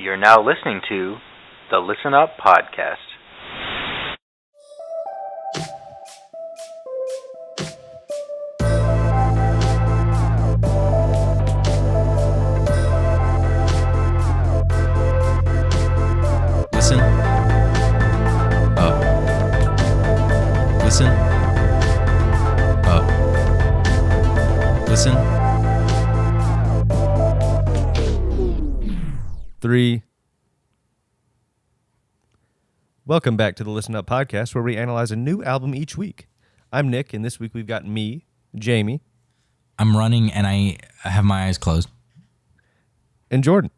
You're now listening to the Listen Up Podcast. Listen up. Listen up. Listen. 3. Welcome back to the Listen Up Podcast, where we analyze a new album each week. I'm Nick, and this week we've got me, Jamie. I'm running, and I have my eyes closed. And Jordan.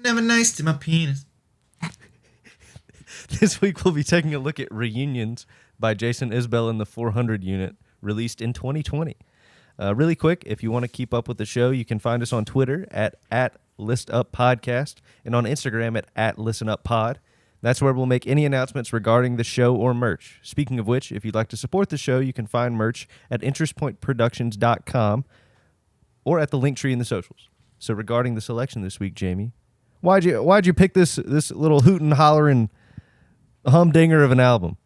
Never nice to my penis. This week we'll be taking a look at Reunions by Jason Isbell and the 400 Unit, released in 2020. Really quick, if you want to keep up with the show, you can find us on Twitter at @ListUpPodcast and on Instagram at @ListenUpPod. That's where we'll make any announcements regarding the show or merch. Speaking of which, if you'd like to support the show, you can find merch at interestpointproductions.com or at the link tree in the socials. So regarding the selection this week, Jamie, why'd you pick this little hootin' hollerin' humdinger of an album?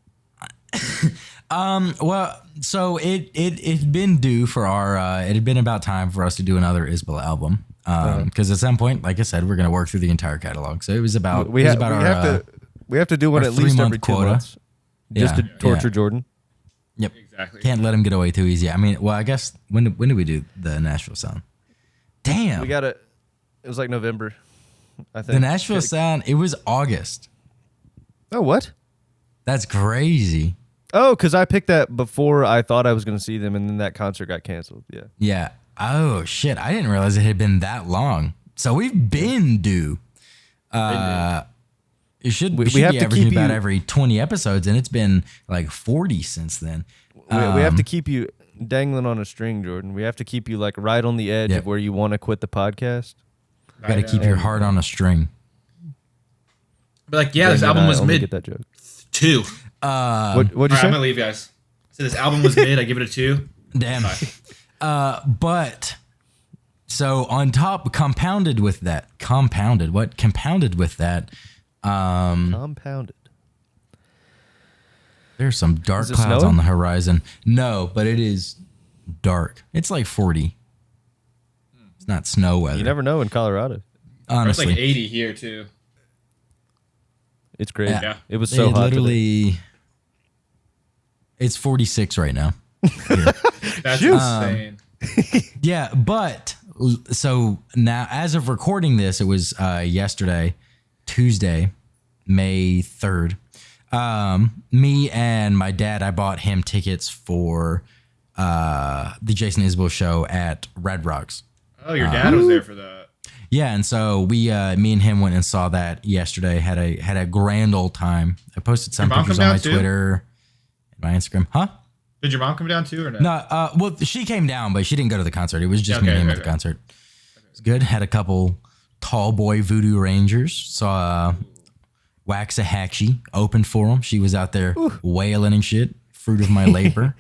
Well, so it'd been due for our. It had been about time for us to do another Isbell album. Because at some point, like I said, we're gonna work through the entire catalog. So it was about. We have to do one at least every 2 months, just to torture Jordan. Yep, Exactly. Can't let him get away too easy. I mean, well, I guess when did we do the Nashville Sound? Damn, We got it. It was like November, I think. the Nashville Sound. It was August. Oh, what? That's crazy. Oh, because I picked that before I thought I was going to see them, and then that concert got canceled. Yeah. Yeah. Oh shit! I didn't realize it had been that long. So we've been due. It should We be have to averaging keep about you- every 20 episodes, and it's been like 40 since then. We have to keep you dangling on a string, Jordan. We have to keep you like right on the edge Yep. of where you want to quit the podcast. Got to keep your heart on a string. But like, yeah, this Jamie and album I was only mid get that joke. 2. What'd you All say? right, I'm gonna leave, guys. So this album was mid. I give it a 2. Damn. But so on top, compounded with that. Compounded with that. Compounded. There's some dark Is it clouds snowing? on the horizon. No, but it is dark. It's like 40. It's not snow weather. You never know in Colorado. honestly. It's like 80 here too. It's crazy. Yeah. It was so hot today. literally. It's 46 right now. That's insane. Yeah, but so now, as of recording this, it was yesterday, Tuesday, May 3rd. Me and my dad, I bought him tickets for the Jason Isbell show at Red Rocks. Oh, your dad was there for that. Yeah, and so we, me and him went and saw that yesterday. Had a grand old time. I posted some Your mom pictures come on my down too? Twitter, and my Instagram. Huh? Did your mom come down too or no? No, well, she came down, but she didn't go to the concert. It was just me and him at the concert. It was good. Had a couple tall boy Voodoo Rangers. Saw Waxahachie opened for him. She was out there wailing and shit. Fruit of my labor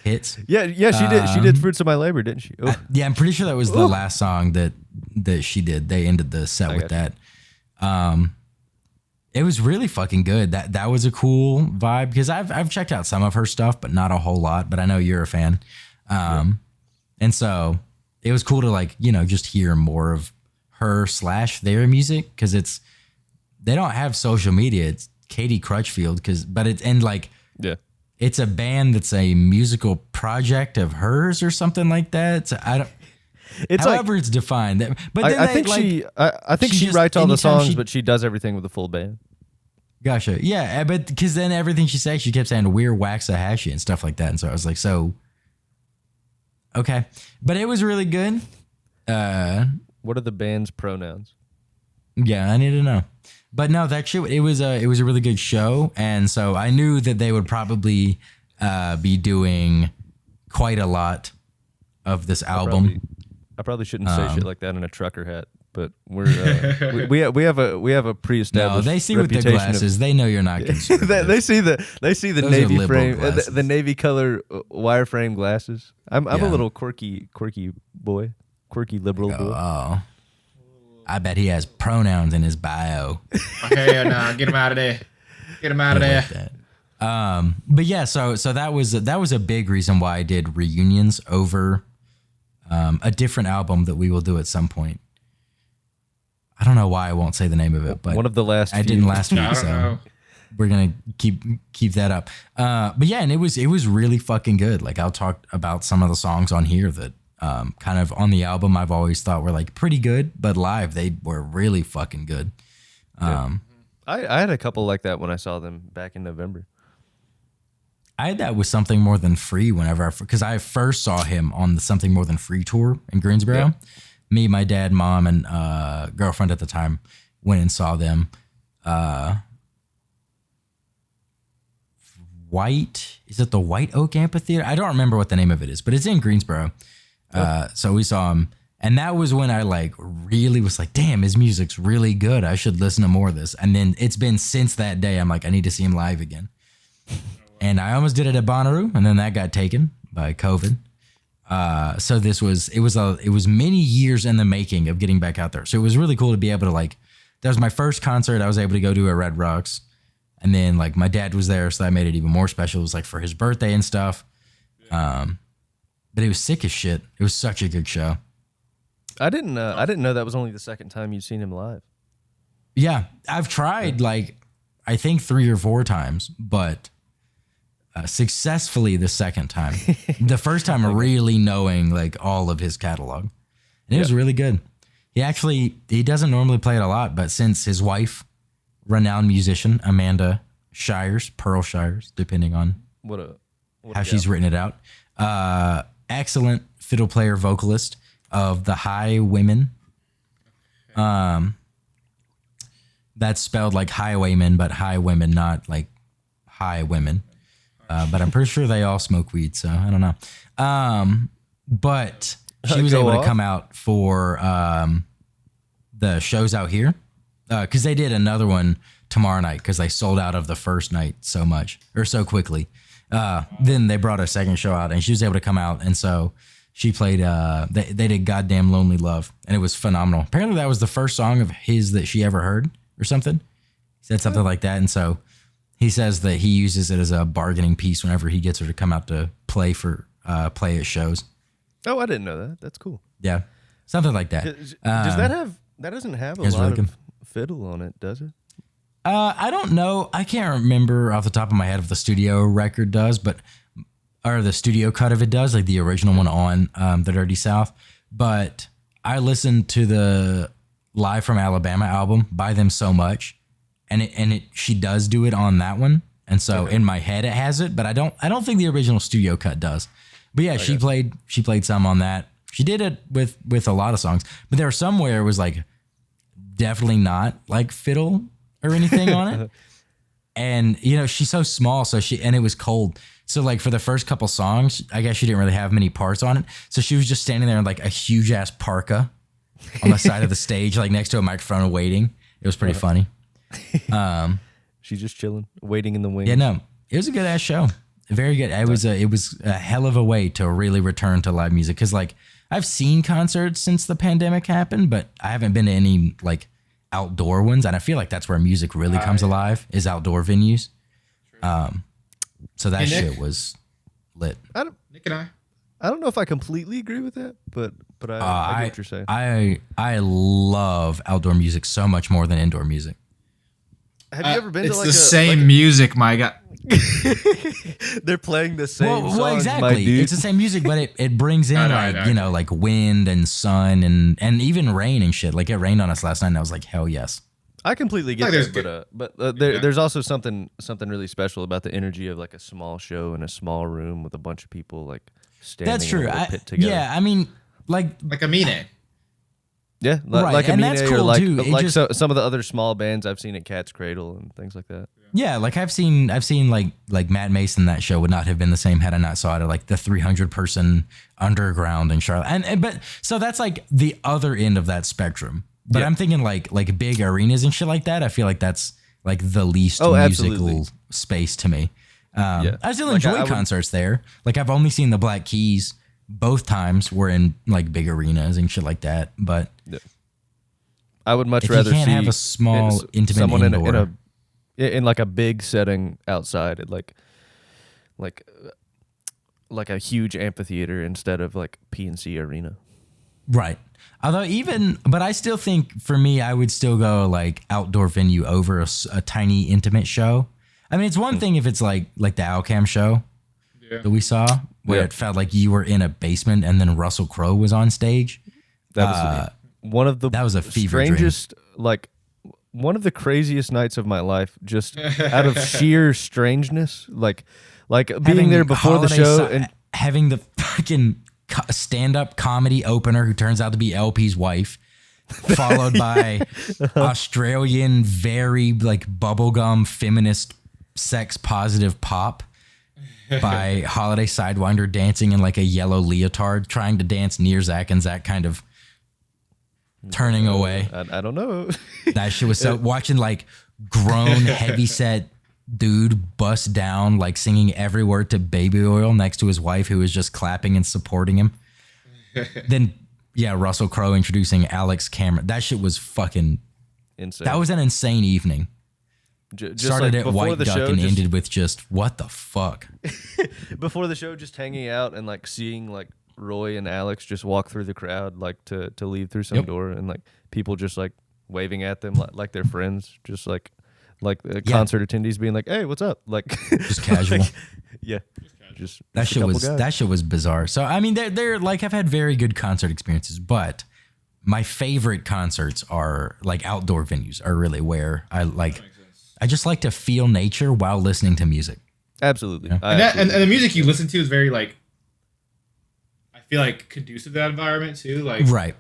hits. Yeah, she did. She did Fruits of My Labor, didn't she? Oh. Yeah, I'm pretty sure that was the last song that she did. They ended the set with that. It was really fucking good. That was a cool vibe because I've checked out some of her stuff, but not a whole lot. But I know you're a fan, and so it was cool to like just hear more of her / their music because they don't have social media. It's Katie Crutchfield Yeah. it's a band that's a musical project of hers or something like that. So I don't. It's however it's defined. But then I think she just- writes all the anytime songs, she- but she does everything with a full band. Gotcha. Yeah, but because then everything she said, she kept saying we're Waxahachie and stuff like that. And so I was like, okay. But it was really good. What are the band's pronouns? Yeah, I need to know. But no, that shit, it was a really good show. And so I knew that they would probably be doing quite a lot of this album. I probably shouldn't say shit like that in a trucker hat, but we're we have a pre-established. No, they see with their reputation glasses. They know you're not conservative. they see the Those are navy liberal frame, glasses. the navy color wireframe glasses. I'm Yeah. a little quirky boy, quirky liberal boy. Oh. I bet he has pronouns in his bio. Hell nah, get him out of there. Get him out of there. But yeah, so that was a big reason why I did Reunions over a different album that we will do at some point. I don't know why I won't say the name of it, but one of the last. I didn't last week, I don't so know. we're gonna keep that up. But yeah, and it was really fucking good. Like I'll talk about some of the songs on here that kind of on the album I've always thought were like pretty good, but live they were really fucking good. I had a couple like that when I saw them back in November. I had that with Something More Than Free because I first saw him on the Something More Than Free tour in Greensboro. Yeah. Me, my dad, mom, and girlfriend at the time went and saw them. Is it the White Oak Amphitheater? I don't remember what the name of it is, but it's in Greensboro. So we saw him, and that was when I like really was like, damn, his music's really good. I should listen to more of this. And then it's been since that day, I'm like, I need to see him live again. And I almost did it at Bonnaroo, and then that got taken by COVID. So it was many years in the making of getting back out there. So it was really cool to be able to like, that was my first concert I was able to go to at Red Rocks. And then like my dad was there, so that made it even more special. It was like for his birthday and stuff. But it was sick as shit. It was such a good show. I didn't know that was only the second time you'd seen him live. Yeah, I've tried like I think 3 or 4 times, but successfully the second time. The first time really knowing like all of his catalog. And it was really good. He doesn't normally play it a lot, but since his wife, renowned musician Amanda Shires, Pearl Shires, depending on how she's written it out. Excellent fiddle player, vocalist of the High Women. That's spelled like highwaymen, but high women, not like high women. But I'm pretty sure they all smoke weed, so I don't know. But she was able to come out for the shows out here because they did another one tomorrow night because they sold out of the first night so quickly. Then they brought a second show out, and she was able to come out, and so she played. They did "Goddamn Lonely Love," and it was phenomenal. Apparently, that was the first song of his that she ever heard, or something. He said something like that, and so. He says that he uses it as a bargaining piece whenever he gets her to come out to play at shows. Oh, I didn't know that. That's cool. Yeah, something like that. Does that doesn't have a lot of fiddle on it, does it? I don't know. I can't remember off the top of my head if the studio record does, or the studio cut of it does, like the original one on the Dirty South. But I listened to the Live from Alabama album by them so much. And she does do it on that one, and so in my head it has it, but I don't think the original studio cut does. But yeah, she played some on that. She did it with a lot of songs, but there were some where it was like definitely not like fiddle or anything on it. And you know she's so small, and it was cold, so like for the first couple songs, I guess she didn't really have many parts on it, so she was just standing there in like a huge ass parka on the side of the stage, like next to a microphone, waiting. It was pretty funny. She's just chilling, waiting in the wings. Yeah, no, it was a good ass show. Very good. It was a hell of a way to really return to live music because like I've seen concerts since the pandemic happened, but I haven't been to any like outdoor ones, and I feel like that's where music really comes alive is outdoor venues. So that shit was lit. Nick and I don't know if I completely agree with that, but I get what you're saying. I love outdoor music so much more than indoor music. Have you ever been to like the same music, my guy. They're playing the same songs, well, exactly. my dude. It's the same music, but it brings in like wind and sun and even rain and shit. Like it rained on us last night, and I was like, hell yes. I completely get that, but there's also something really special about the energy of like a small show in a small room with a bunch of people like standing. That's true. In a pit together. Yeah, I mean, like a Mine. Yeah, right. like a and Mine that's cool or like too. some of the other small bands I've seen at Cat's Cradle and things like that. Yeah, like I've seen like Matt Mason. That show would not have been the same had I not saw it at like the 300 person underground in Charlotte. But so that's like the other end of that spectrum. But I'm thinking like big arenas and shit like that. I feel like that's like the least musical space to me. I still enjoy concerts there. Like I've only seen the Black Keys. Both times were in like big arenas and shit like that, but I would much If rather you can't see have a small, intimate someone indoor. in like a big setting outside, at like like a huge amphitheater instead of like PNC Arena. Right. Although but I still think for me, I would still go like outdoor venue over a tiny intimate show. I mean, it's one thing if it's like the Alcam show that we saw where it felt like you were in a basement and then Russell Crowe was on stage. That was that was a fever strangest, like one of the craziest nights of my life, just out of sheer strangeness. Like being there before the show and having the fucking stand-up comedy opener who turns out to be LP's wife, followed by Australian, very like bubblegum feminist sex positive pop by Holiday Sidewinder dancing in like a yellow leotard, trying to dance near Zach and Zach kind of turning away. I don't know. That shit was so watching like grown heavyset dude bust down like singing every word to Baby Oil next to his wife who was just clapping and supporting him. Then Russell Crowe introducing Alex Cameron. That shit was fucking insane. That was an insane evening. Just started like at White the Duck show, and ended with just what the fuck. Before the show, just hanging out and like seeing like Roy and Alex just walk through the crowd, like to leave through some door, and like people just like waving at them like they're friends, just like concert attendees being like, "Hey, what's up?" Like just casual. Like, yeah, just that shit was bizarre. So I mean, they're like I've had very good concert experiences, but my favorite concerts are like outdoor venues are really where I just like to feel nature while listening to music. Absolutely. Yeah. And the music you listen to is very like, I feel like conducive to that environment too. Like right.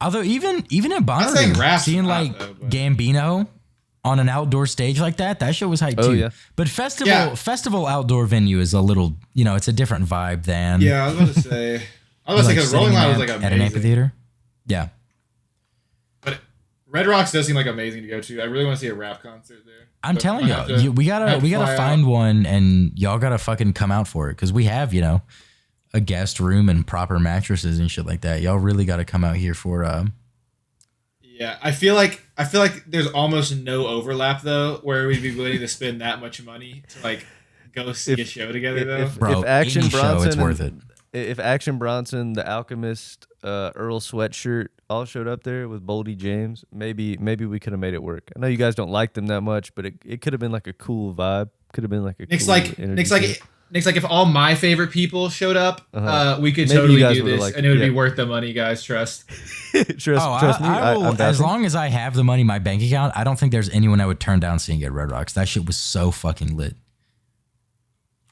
Although even at Bonnaroo, seeing like Gambino on an outdoor stage like that shit was hype too. Yeah. But festival outdoor venue is a little, it's a different vibe than. Yeah, I was about to say. Because Rolling Loud was like amazing. At an amphitheater? Yeah. But Red Rocks does seem like amazing to go to. I really want to see a rap concert there. I'm telling you, we gotta find one, and y'all gotta fucking come out for it because we have a guest room and proper mattresses and shit like that. Y'all really gotta come out here for. Yeah, I feel like there's almost no overlap though, where we'd be willing to spend that much money to like go see a show together though. Bro, if Action Bronson, it's worth it. If Action Bronson, The Alchemist, Earl Sweatshirt all showed up there with Boldy James, maybe we could have made it work. I know you guys don't like them that much, but it could have been like a cool vibe. Could have been like a Nick's cool like if all my favorite people showed up, we could Maybe totally you guys do this, liked and it would it, be yeah. worth the money, guys. Trust. Trust me. I will, I'm as down. long as I have the money in my bank account, I don't think there's anyone I would turn down seeing at Red Rocks. That shit was so fucking lit.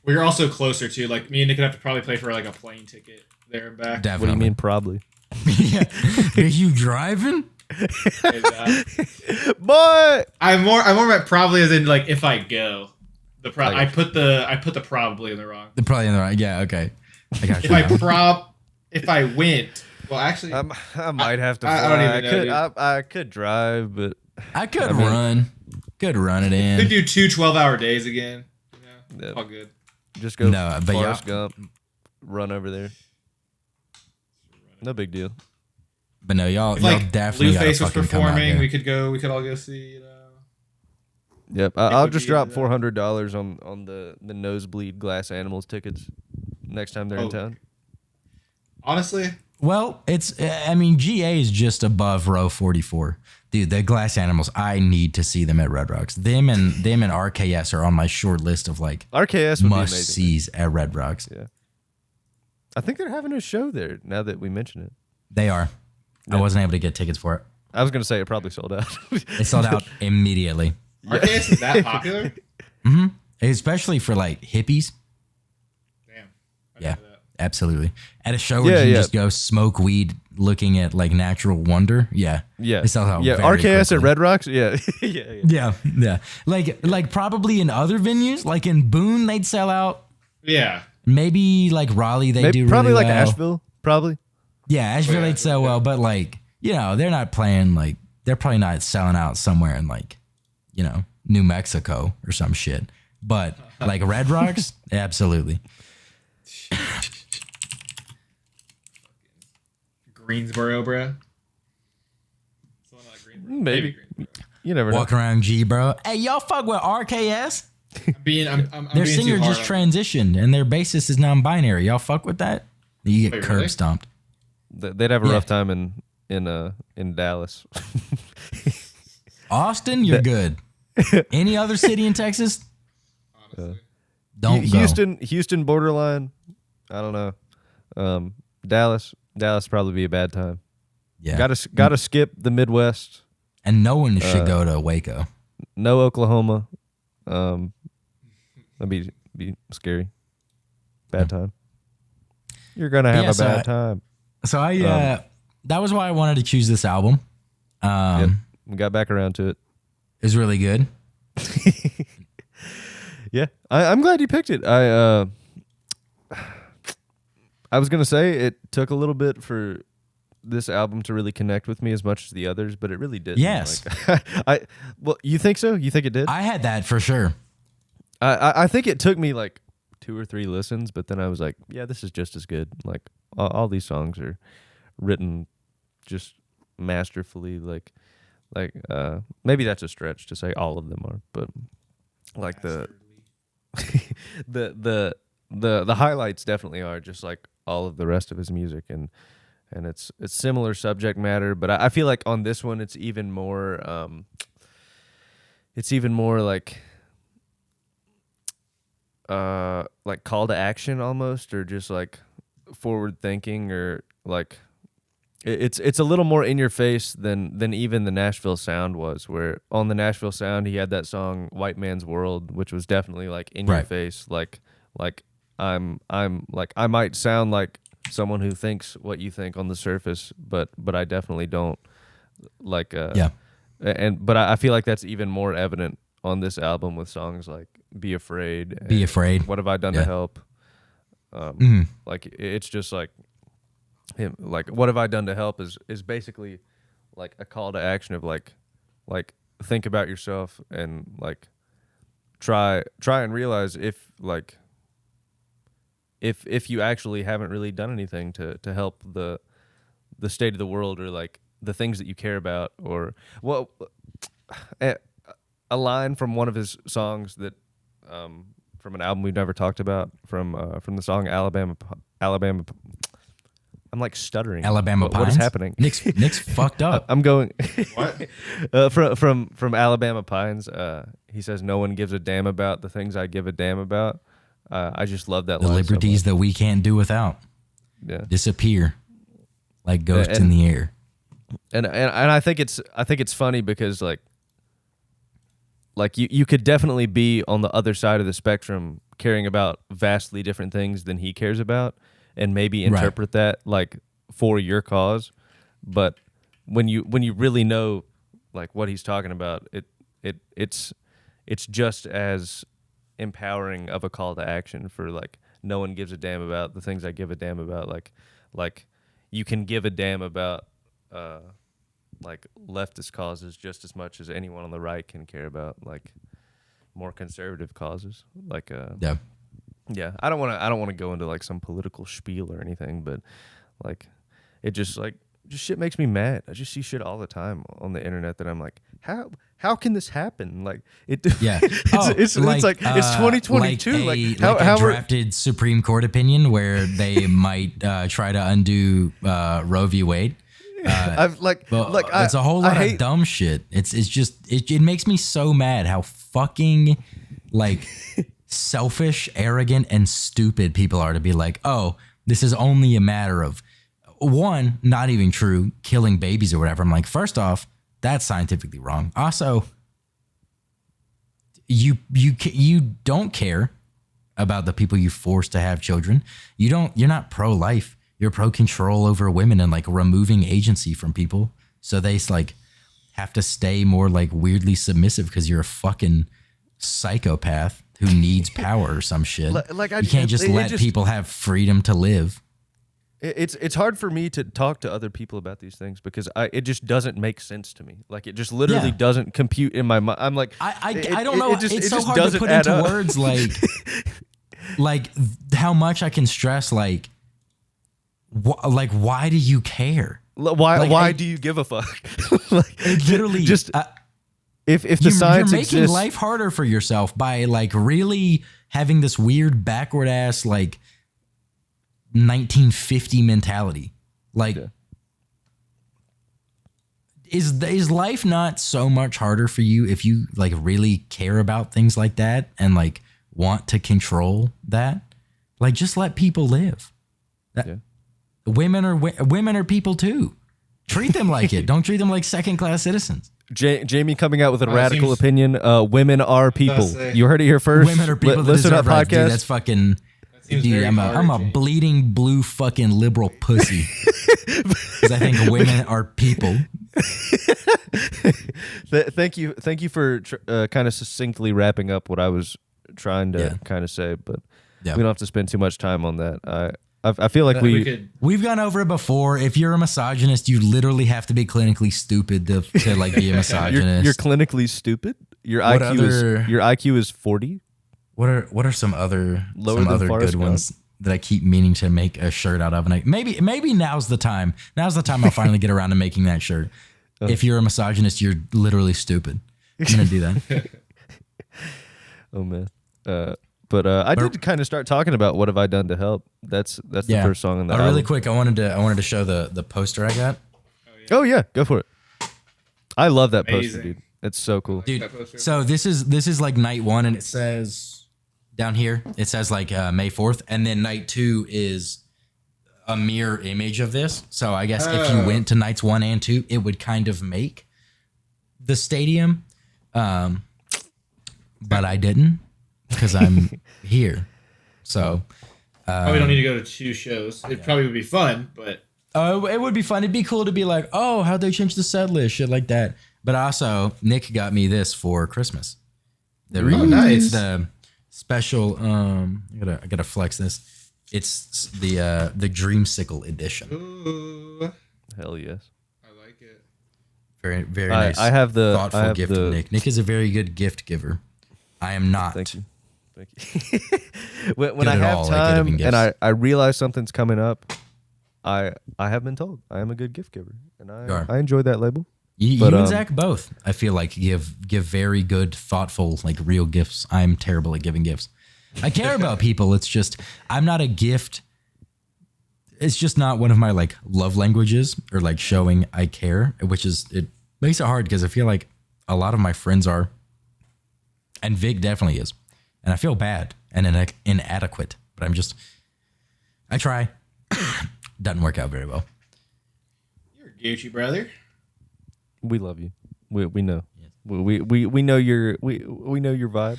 We're also closer to like me and Nick would have to probably pay for like a plane ticket there and back. Definitely. What do you mean, probably? Yeah. Are you driving? Boy, I'm more at probably as in like if I go. I got put the probably in the wrong. They're probably in the right. Yeah, okay. I got you. If I went, well, actually, I might have to. Fly. I don't even know. I could drive, but I could run. Could run it in. could do 2 12-hour days again. Yeah. All good. Just go. No, but Forrest Gump, run over there. No big deal. But no, y'all If like definitely gotta Blueface was fucking come out performing, here. we could all go see. Yep, I'll would just be drop into that. $400 on the nosebleed Glass Animals tickets next time they're in town. Honestly, Well, GA is just above row 44. Dude, the Glass Animals, I need to see them at Red Rocks. Them and RKS are on my short list of like RKS would be must amazing. sees at Red Rocks. Yeah, I think they're having a show there now that we mention it. They are. Yeah. I wasn't able to get tickets for it. I was gonna say it probably sold out. They sold out immediately. RKS is that popular? Mm-hmm. Especially for like hippies. Damn. Yeah, absolutely. At a show where you can just go smoke weed looking at like natural wonder. Yeah. Yeah. They sell out yeah. very RKS quickly. at Red Rocks. Yeah. yeah. Yeah. Like probably in other venues, like in Boone, they'd sell out. Yeah. Maybe like Raleigh, they do probably really like well. Asheville. Probably. Yeah, Asheville, they'd sell well, but like, they're not playing like, they're probably not selling out somewhere in like, New Mexico or some shit. But like Red Rocks, absolutely. Greensboro, bro. Maybe. You never know. Walking around G, bro. Hey, y'all fuck with RKS? I'm Their being singer too hard just on transitioned, and their bassist is non-binary. Y'all fuck with that? You get Wait, curb really? stomped. They'd have a rough time in Dallas. Austin, you're good. Any other city in Texas? honestly. Don't go. Houston borderline. I don't know. Dallas probably be a bad time. Yeah. Gotta skip the Midwest. And no one should go to Waco. No Oklahoma. That'd be scary. Bad time. You're gonna have a bad time. So that was why I wanted to choose this album. Yep, we got back around to it. It was really good. Yeah, I'm glad you picked it. I was gonna say it took a little bit for this album to really connect with me as much as the others, but it really did. Yes. Well, you think so? You think it did? I had that for sure. I think it took me like 2 or 3 listens, but then I was like, yeah, this is just as good. Like all these songs are written just masterfully. Like maybe that's a stretch to say all of them are, but like the highlights definitely are just like all of the rest of his music, and it's similar subject matter, but I feel like on this one it's even more like call to action almost, or just like forward thinking, or like it's a little more in your face than even the Nashville Sound was, where on the Nashville Sound he had that song White Man's World, which was definitely like in your face, like I'm like, I might sound like someone who thinks what you think on the surface, but I definitely don't. Like but I feel like that's even more evident on this album with songs like Be Afraid, What Have I Done to Help. Like it's just like him, like What Have I Done to Help is basically like a call to action of like think about yourself and like try and realize if you actually haven't really done anything to help the state of the world, or like the things that you care about, or a line from one of his songs that from an album we've never talked about, from the song Alabama. I'm like stuttering. Alabama Pines. What is happening? Nick's fucked up. I'm going. What? From Alabama Pines. He says, "No one gives a damn about the things I give a damn about." I just love that The line liberties that we can't do without disappear like ghosts in the air. And I think it's funny because like you could definitely be on the other side of the spectrum, caring about vastly different things than he cares about, and maybe interpret that like for your cause. But when you really know like what he's talking about, it's just as empowering of a call to action for like, no one gives a damn about the things I give a damn about. Like you can give a damn about like leftist causes just as much as anyone on the right can care about like more conservative causes. Like yeah, I don't want to go into like some political spiel or anything, but like it just shit makes me mad. I just see shit all the time on the internet that I'm like, how can this happen? Like it. Yeah. It's like it's 2022. Like a drafted Supreme Court opinion where they might try to undo Roe v. Wade. It's a whole lot of dumb shit. It's just it makes me so mad how fucking like selfish, arrogant, and stupid people are to be like, oh, this is only a matter of one, not even true, killing babies or whatever. I'm like, first off, that's scientifically wrong. Also, you don't care about the people you force to have children. You're not pro-life. You're pro-control over women and like removing agency from people, so they like have to stay more like weirdly submissive because you're a fucking psychopath who needs power or some shit. You can't just let people have freedom to live. It's hard for me to talk to other people about these things because it just doesn't make sense to me. Like it just literally doesn't compute in my mind. I'm like, I don't know. It's so hard to put into words like how much I can stress like why do you care? Why do you give a fuck? Like, It literally just if the you're science making exists, life harder for yourself by like really having this weird backward ass like 1950 mentality. Like, is life not so much harder for you if you like really care about things like that and like want to control that? Like, just let people live. Women are people too. Treat them like it. Don't treat them like second class citizens. Jamie coming out with a radical opinion. Women are people. You heard it here first. Women are people. That Listen up, rights. podcast. Dude, that's fucking. Dude, I'm a bleeding blue fucking liberal pussy. Because I think women are people. Thank you for kind of succinctly wrapping up what I was trying to kind of say, but we don't have to spend too much time on that. I feel like we've gone over it before. If you're a misogynist, you literally have to be clinically stupid to like be a misogynist. You're clinically stupid. Your IQ is 40. What are some other good ones that I keep meaning to make a shirt out of? And maybe now's the time. Now's the time I'll finally get around to making that shirt. If you're a misogynist, you're literally stupid. I'm gonna do that. Oh man. But I did kind of start talking about what have I done to help. That's the first song on the album. Really quick, I wanted to show the poster I got. Oh yeah, go for it. I love that poster, dude. It's so cool, dude. So this is like night 1, and it says down here it says like May 4th, and then night 2 is a mirror image of this. So I guess if you went to nights 1 and 2, it would kind of make the stadium, but I didn't. Because I'm here. So probably don't need to go to 2 shows. It probably would be fun, but it would be fun. It'd be cool to be like, oh, how'd they change the set list? Shit like that. But also, Nick got me this for Christmas. Nice. It's the special. I gotta flex this. It's the Dreamsicle edition. Ooh. Hell yes. I like it. Very very nice. I have the thoughtful gift from Nick. Nick is a very good gift giver. I am not. Thank you. when I have time and I realize something's coming up, I have been told I am a good gift giver, and I enjoy that label. You and Zach both, I feel like, give very good, thoughtful, like real gifts. I'm terrible at giving gifts. I care about people. It's just I'm not a gift. It's just not one of my like love languages or like showing I care, which is it makes it hard because I feel like a lot of my friends are, and Vic definitely is. And I feel bad and inadequate, but I try. Doesn't work out very well. You're a Gucci brother. We love you. We know. Yes. We know your we know your vibe.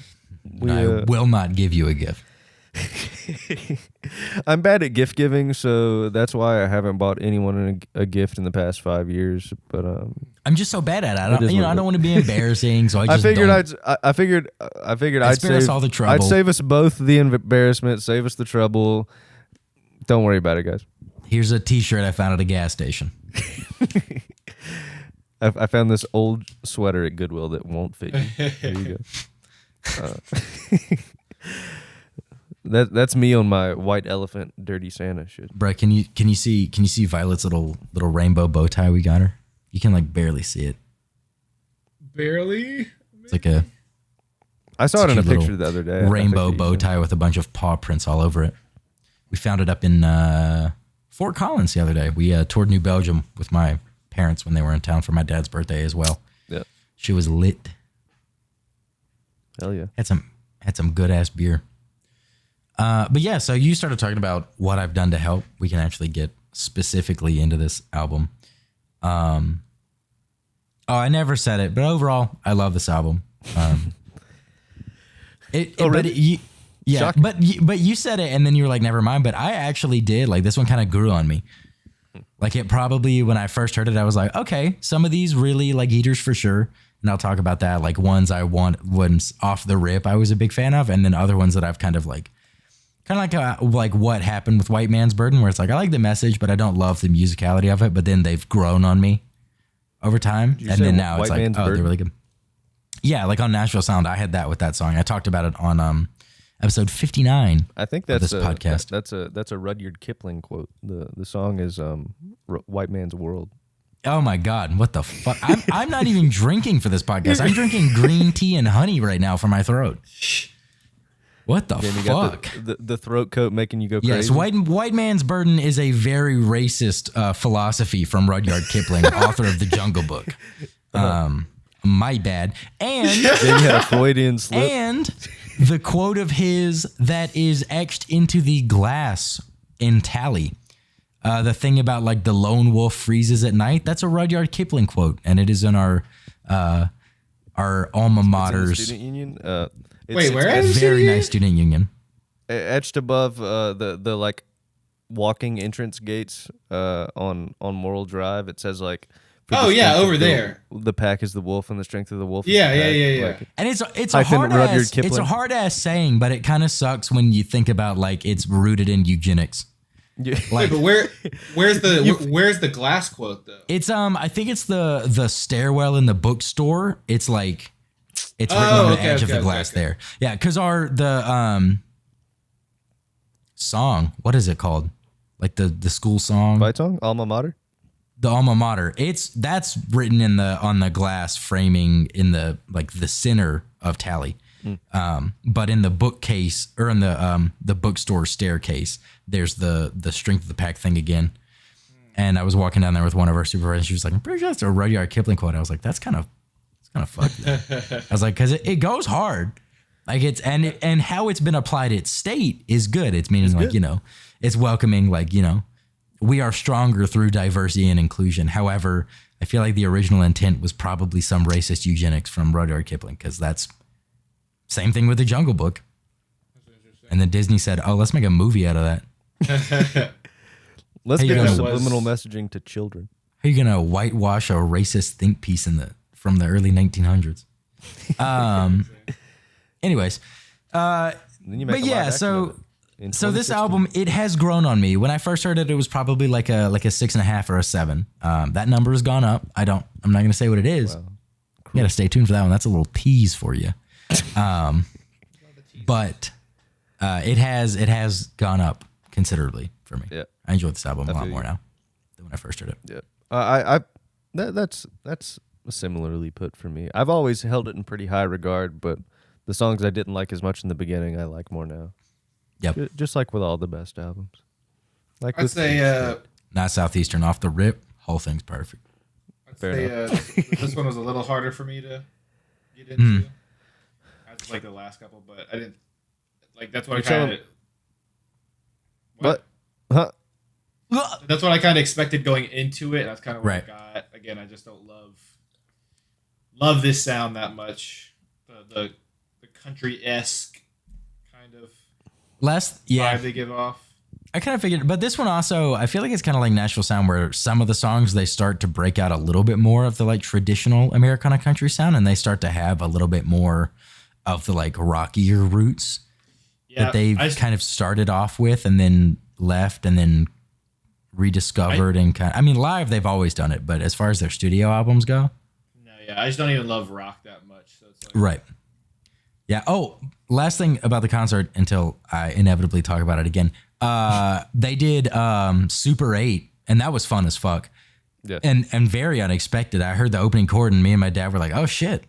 I will not give you a gift. I'm bad at gift giving, so that's why I haven't bought anyone a gift in the past 5 years. But I'm just so bad at it. I don't want to be embarrassing, so I figured I'd spare us all the trouble. I'd save us both the embarrassment, save us the trouble. Don't worry about it, guys. Here's a T-shirt I found at a gas station. I found this old sweater at Goodwill that won't fit you. There you go. That's me on my white elephant dirty Santa shit. Brett, can you see Violet's little rainbow bow tie we got her? You can like barely see it. Barely? It's like a I saw it in a picture the other day. Rainbow bow tie with a bunch of paw prints all over it. We found it up in Fort Collins the other day. We toured New Belgium with my parents when they were in town for my dad's birthday as well. Yeah. She was lit. Hell yeah. Had some good ass beer. But yeah, so you started talking about what I've done to help. We can actually get specifically into this album. I never said it, but overall, I love this album. Really? But you said it, and then you were like, never mind. But I actually did. Like, this one kind of grew on me. Like, it probably, when I first heard it, I was like, okay, some of these really like eaters for sure. And I'll talk about that. Like, ones off the rip I was a big fan of, and then other ones that I've kind of like what happened with White Man's Burden, where it's like, I like the message, but I don't love the musicality of it. But then they've grown on me over time. And then now it's like, oh, they're really good. Yeah, like on Nashville Sound, I had that with that song. I talked about it on episode 59. I think that's this podcast. That's a Rudyard Kipling quote. The song is White Man's World. Oh my God, what the fuck? I'm not even drinking for this podcast. I'm drinking green tea and honey right now for my throat. What the Then you fuck? got the throat coat making you go crazy. Yes, white man's burden is a very racist philosophy from Rudyard Kipling, author of the Jungle Book. My bad. And Then you had a Freudian slip. and the quote of his that is etched into the glass in Tally. The thing about like the lone wolf freezes at night, that's a Rudyard Kipling quote, and it is in our alma mater's Student union. Wait, where a is very it? nice student union. Etched above the like walking entrance gates on Moral Drive. It says like. for the Oh, yeah, strength over of there. The pack is the wolf, and the strength of the wolf. Is Yeah, the yeah, pack. yeah, yeah. Like, And it's a Hyphen hard Rudyard ass, it's a Kipling. hard ass saying, but it kind of sucks when you think about like it's rooted in eugenics. yeah. Wait, but where's the glass quote though? It's I think it's the stairwell in the bookstore. It's like it's written Oh, on the okay, edge of okay, the glass okay. there. Yeah, because the song, what is it called? Like the school song, Fight song, alma mater. the alma mater. That's written on the glass framing in the like the center of Tally. But in the bookcase or in the bookstore staircase, there's the strength of the pack thing again. And I was walking down there with one of our supervisors. She was like, "I'm pretty sure that's a Rudyard Kipling quote." I was like, "That's kind of fucked." I was like, "Cause it goes hard, like it's and how it's been applied at state is good. It's meaning like it's welcoming, like we are stronger through diversity and inclusion. However, I feel like the original intent was probably some racist eugenics from Rudyard Kipling, because that's same thing with the Jungle Book. And then Disney said, "Oh, let's make a movie out of that." Let's Hey, get you the guys- subliminal messaging to children. How are you gonna whitewash a racist think piece from the early 1900s? Anyways, Then you make but a live yeah, action so of it in so this 2016. album, it has grown on me. When I first heard it, it was probably like a 6.5 or a 7. That number has gone up. I'm not gonna say what it is. Wow. You gotta stay tuned for that one. That's a little tease for you. But it has gone up considerably for me. Yeah. I enjoy this album a lot feel more you. now than when I first heard it. Yeah, that's similarly put for me. I've always held it in pretty high regard, but the songs I didn't like as much in the beginning, I like more now. Yep. Just like with all the best albums. Like I'd with say Not Southeastern off the rip. Whole thing's perfect. Fair this one was a little harder for me to get into. I just like the last couple, but I didn't like. That's what Which I kind of. What? Huh? That's what I kind of expected going into it. That's kind of what Right. I got. Again, I just don't love this sound that much. The country-esque kind of vibe they give off. I kind of figured, but this one also, I feel like it's kind of like Nashville sound, where some of the songs, they start to break out a little bit more of the like traditional Americana country sound, and they start to have a little bit more of the like rockier roots that they've kind of started off with and then left and then rediscovered live they've always done it, but as far as their studio albums go, I just don't even love rock that much. So it's like, right. Yeah. Oh, last thing about the concert until I inevitably talk about it again. They did Super 8, and that was fun as fuck. Yeah. And very unexpected. I heard the opening chord, and me and my dad were like, "Oh shit,"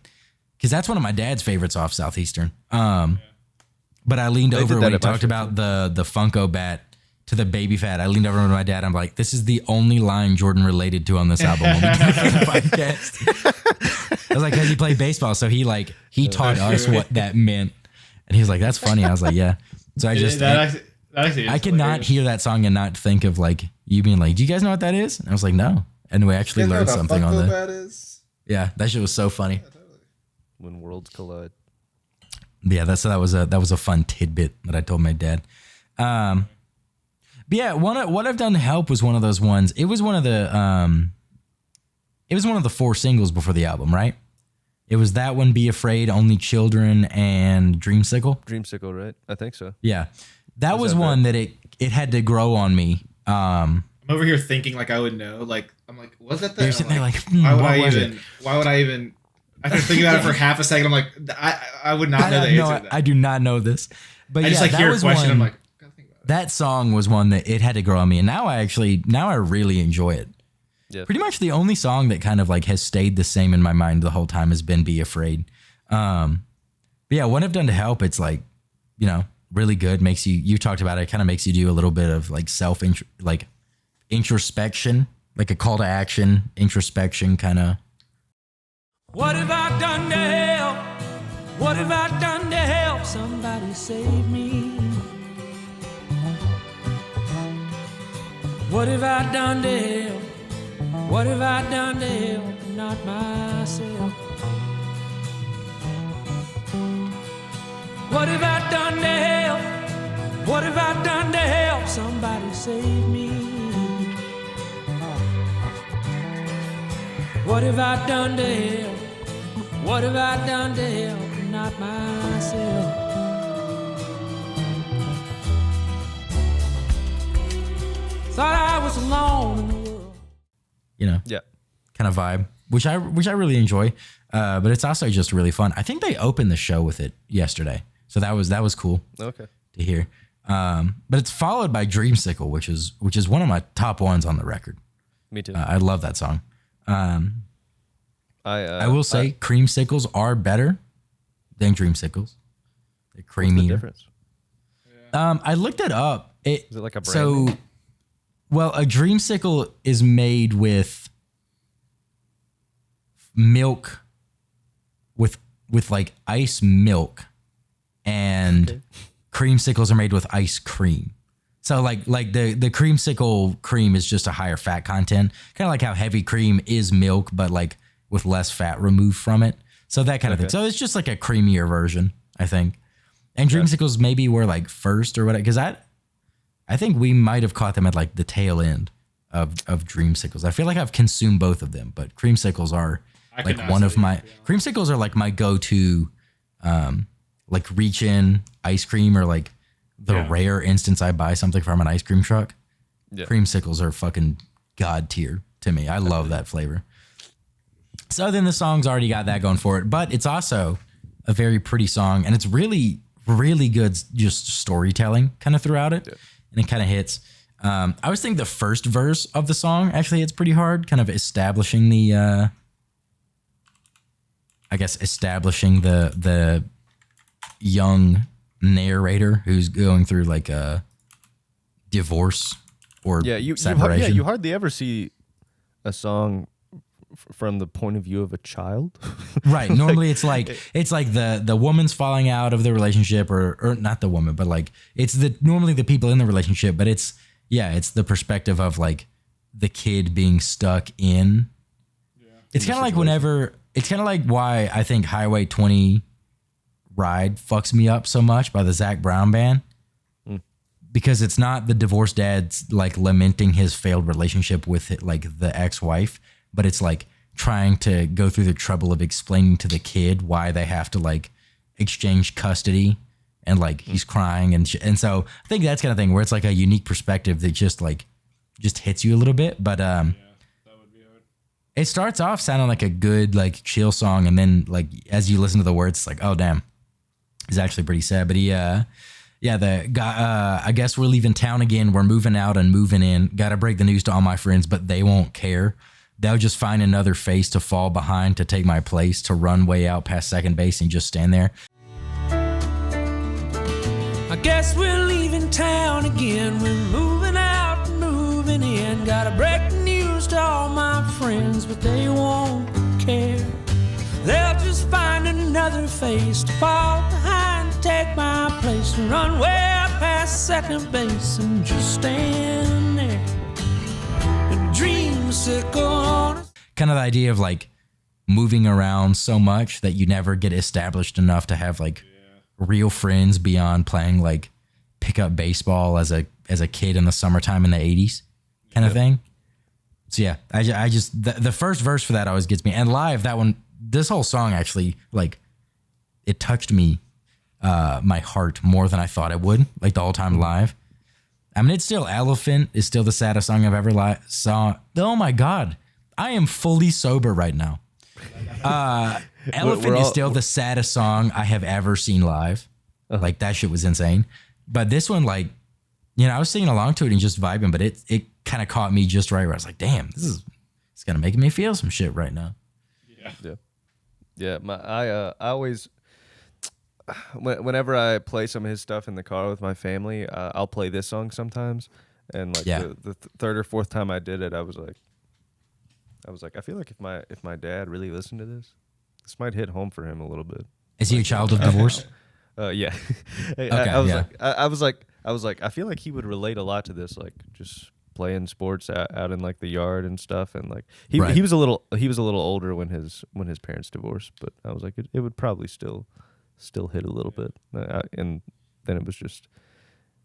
because that's one of my dad's favorites off Southeastern. But I leaned over did that when he at my talked show, about the Funko Bat to the Baby Fat. I leaned over to my dad. I'm like, "This is the only line Jordan related to on this album." When we did it for the podcast. I was like, "Cause he played baseball, so he taught us what that meant." And he was like, "That's funny." I was like, "Yeah." So I just that actually I could not hear that song and not think of like you being like, "Do you guys know what that is?" And I was like, "No." And we actually learned something on that. Yeah, that shit was so funny. When worlds collide. Yeah, that was a fun tidbit that I told my dad. But yeah, what I've done to help was one of those ones. It was one of the 4 singles before the album, right? It was that one, Be Afraid, Only Children, and Dreamsicle. Dreamsicle, right? I think so. Yeah, that was that one that it had to grow on me. I'm over here thinking like I would know. Like I'm like, was that the? You're sitting there like, why would what I was even? it? Why would I even? After thinking about it for half a second, I'm like, I would not know the answer to that. I do not know this. But I just yeah, like that hear a was question. one, I'm like, gotta think about it. that song was one that it had to grow on me, and now I really enjoy it. Yeah. Pretty much the only song that kind of like has stayed the same in my mind the whole time has been Be Afraid. But yeah, What I've Done to Help, it's like, you know, really good. Makes you talked about it, kind of makes you do a little bit of like introspection, like a call to action, introspection kind of. What have I done to help? What have I done to help somebody save me? What have I done to help? What have I done to help? Not myself. What have I done to help? What have I done to help somebody save me? What have I done to help? What have I done to help? Not myself. Thought I was alone in the world. You know, Yeah. kind of vibe, which I really enjoy. But it's also just really fun. I think they opened the show with it yesterday, so that was cool Okay. to hear. But it's followed by Dreamsicle, which is one of my top ones on the record. Me too. I love that song. I will say creamsicles are better than dreamsicles. They're what's creamier. the difference? I looked it up. Is it like a brand name? Well, a dreamsicle is made with milk, with like ice milk, and creamsicles are made with ice cream. So like the creamsicle cream is just a higher fat content, kind of like how heavy cream is milk, but like with less fat removed from it. So that kind of thing. So it's just like a creamier version, I think. And dreamsicles maybe were like first or whatever, because I think we might have caught them at like the tail end of dreamsicles. I feel like I've consumed both of them, but creamsicles are like one of my creamsicles are like my go-to, like reach in ice cream, or like the rare instance I buy something from an ice cream truck. Yeah. Creamsicles are fucking god tier to me. I love that flavor. So then the song's already got that going for it, but it's also a very pretty song, and it's really, really good just storytelling kind of throughout it. Yeah. And it kind of hits. I always think the first verse of the song actually hits pretty hard, kind of establishing the, the young narrator who's going through like a divorce or separation. You hardly ever see a song from the point of view of a child. Right. Normally it's like the woman's falling out of the relationship, or not the woman, but like it's normally the people in the relationship, but it's the perspective of like the kid being stuck in. Yeah. It's kind of like it's kind of like why I think Highway 20 Ride fucks me up so much by the Zac Brown band. Because it's not the divorced dad's like lamenting his failed relationship with like the ex-wife, but it's like trying to go through the trouble of explaining to the kid why they have to like exchange custody, and like he's crying and so I think that's kind of thing where it's like a unique perspective that just hits you a little bit. But that would be hard. It starts off sounding like a good like chill song, and then like as you listen to the words, it's like, oh damn, he's actually pretty sad. But the guy, I guess we're leaving town again. We're moving out and moving in. Got to break the news to all my friends, but they won't care. They'll just find another face to fall behind, to take my place, to run way out past second base and just stand there. I guess we're leaving town again. We're moving out and moving in. Got to break the news to all my friends, but they won't care. They'll just find another face to fall behind, to take my place, to run way out past second base and just stand there. Dreamsicle. Kind of the idea of like moving around so much that you never get established enough to have like real friends beyond playing like pickup baseball as a kid in the summertime in the 80s kind of thing. So yeah, I just the first verse for that always gets me. And live, this whole song actually, like, it touched me, my heart more than I thought it would, like the whole time live. I mean, it's still Elephant is still the saddest song I've ever saw. Oh my God. I am fully sober right now. Elephant is still the saddest song I have ever seen live. Like that shit was insane. But this one, like, you know, I was singing along to it and just vibing, but it kind of caught me just right where I was like, damn, this It's gonna make me feel some shit right now. Yeah. I always, whenever I play some of his stuff in the car with my family, I'll play this song sometimes. And like the third or fourth time I did it, I was like, I feel like if my dad really listened to this might hit home for him a little bit. Is he a child of divorce? Yeah. Okay, I was like, I feel like he would relate a lot to this, like just playing sports out in like the yard and stuff, and like he was a little older when his parents divorced, but I was like, it would probably still hit a little bit, and then it was just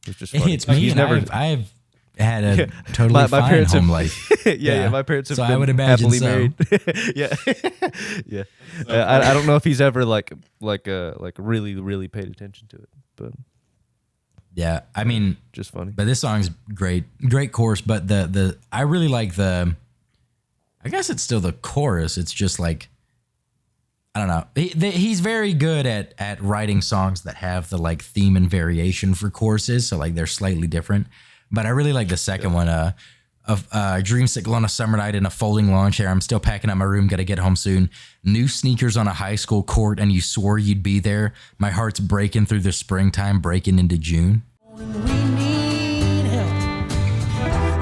funny. It's me. I've had a totally my fine parents home life. Yeah, my parents have so been I would imagine happily married. Yeah. I don't know if he's ever like really paid attention to it, but yeah, I mean, just funny. But this song's great chorus. But I really like I guess it's still the chorus. It's just like, I don't know. He's very good at writing songs that have the like theme and variation for choruses, so like they're slightly different. But I really like the second one. Dreamsicle on a summer night in a folding lawn chair. I'm still packing up my room. Got to get home soon. New sneakers on a high school court, and you swore you'd be there. My heart's breaking through the springtime, breaking into June. We need help.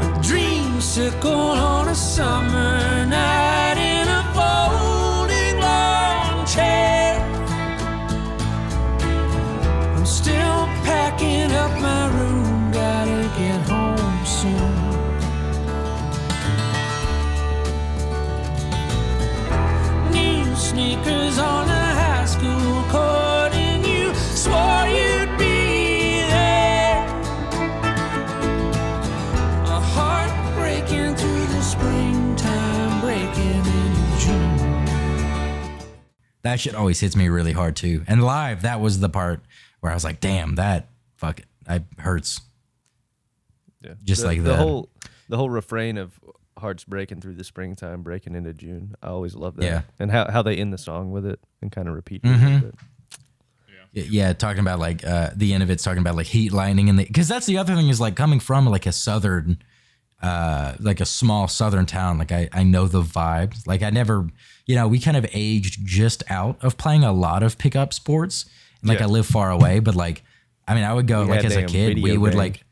A dreamsicle on a summer night in a folding lawn chair. I'm still packing up my room. Gotta get home soon. New sneakers on a high school court, and you swore you'd be there. A heart breaking through the springtime, breaking in June. That shit always hits me really hard too. And live, that was the part where I was like, damn, that hurts. Yeah. Just like the whole refrain of hearts breaking through the springtime, breaking into June. I always love that. Yeah. And how they end the song with it and kind of repeat it a little bit. Yeah, talking about like the end of it's talking about like heat lightning and because that's the other thing is like coming from like a southern, like a small southern town. Like I know the vibes. Like I never, we kind of aged just out of playing a lot of pickup sports. And like I live far away, but like, I mean, I would go like as a kid, we would like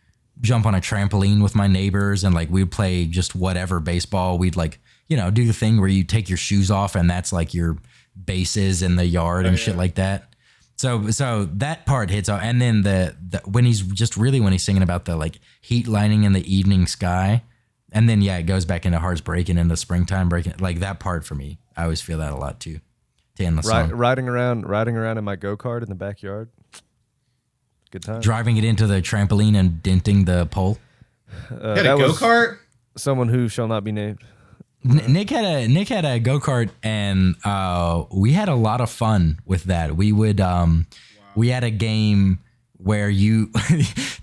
jump on a trampoline with my neighbors and like we'd play just whatever baseball. We'd like, do the thing where you take your shoes off and that's like your bases in the yard and shit like that. So that part hits out. And then the when he's singing about the like heat lining in the evening sky. And then, it goes back into hearts breaking in the springtime breaking. Like that part for me, I always feel that a lot too. To end the song. Riding around in my go-kart in the backyard. Good time. Driving it into the trampoline and denting the pole. Had a go-kart? Someone who shall not be named. Nick had a go-kart and we had a lot of fun with that. We would we had a game where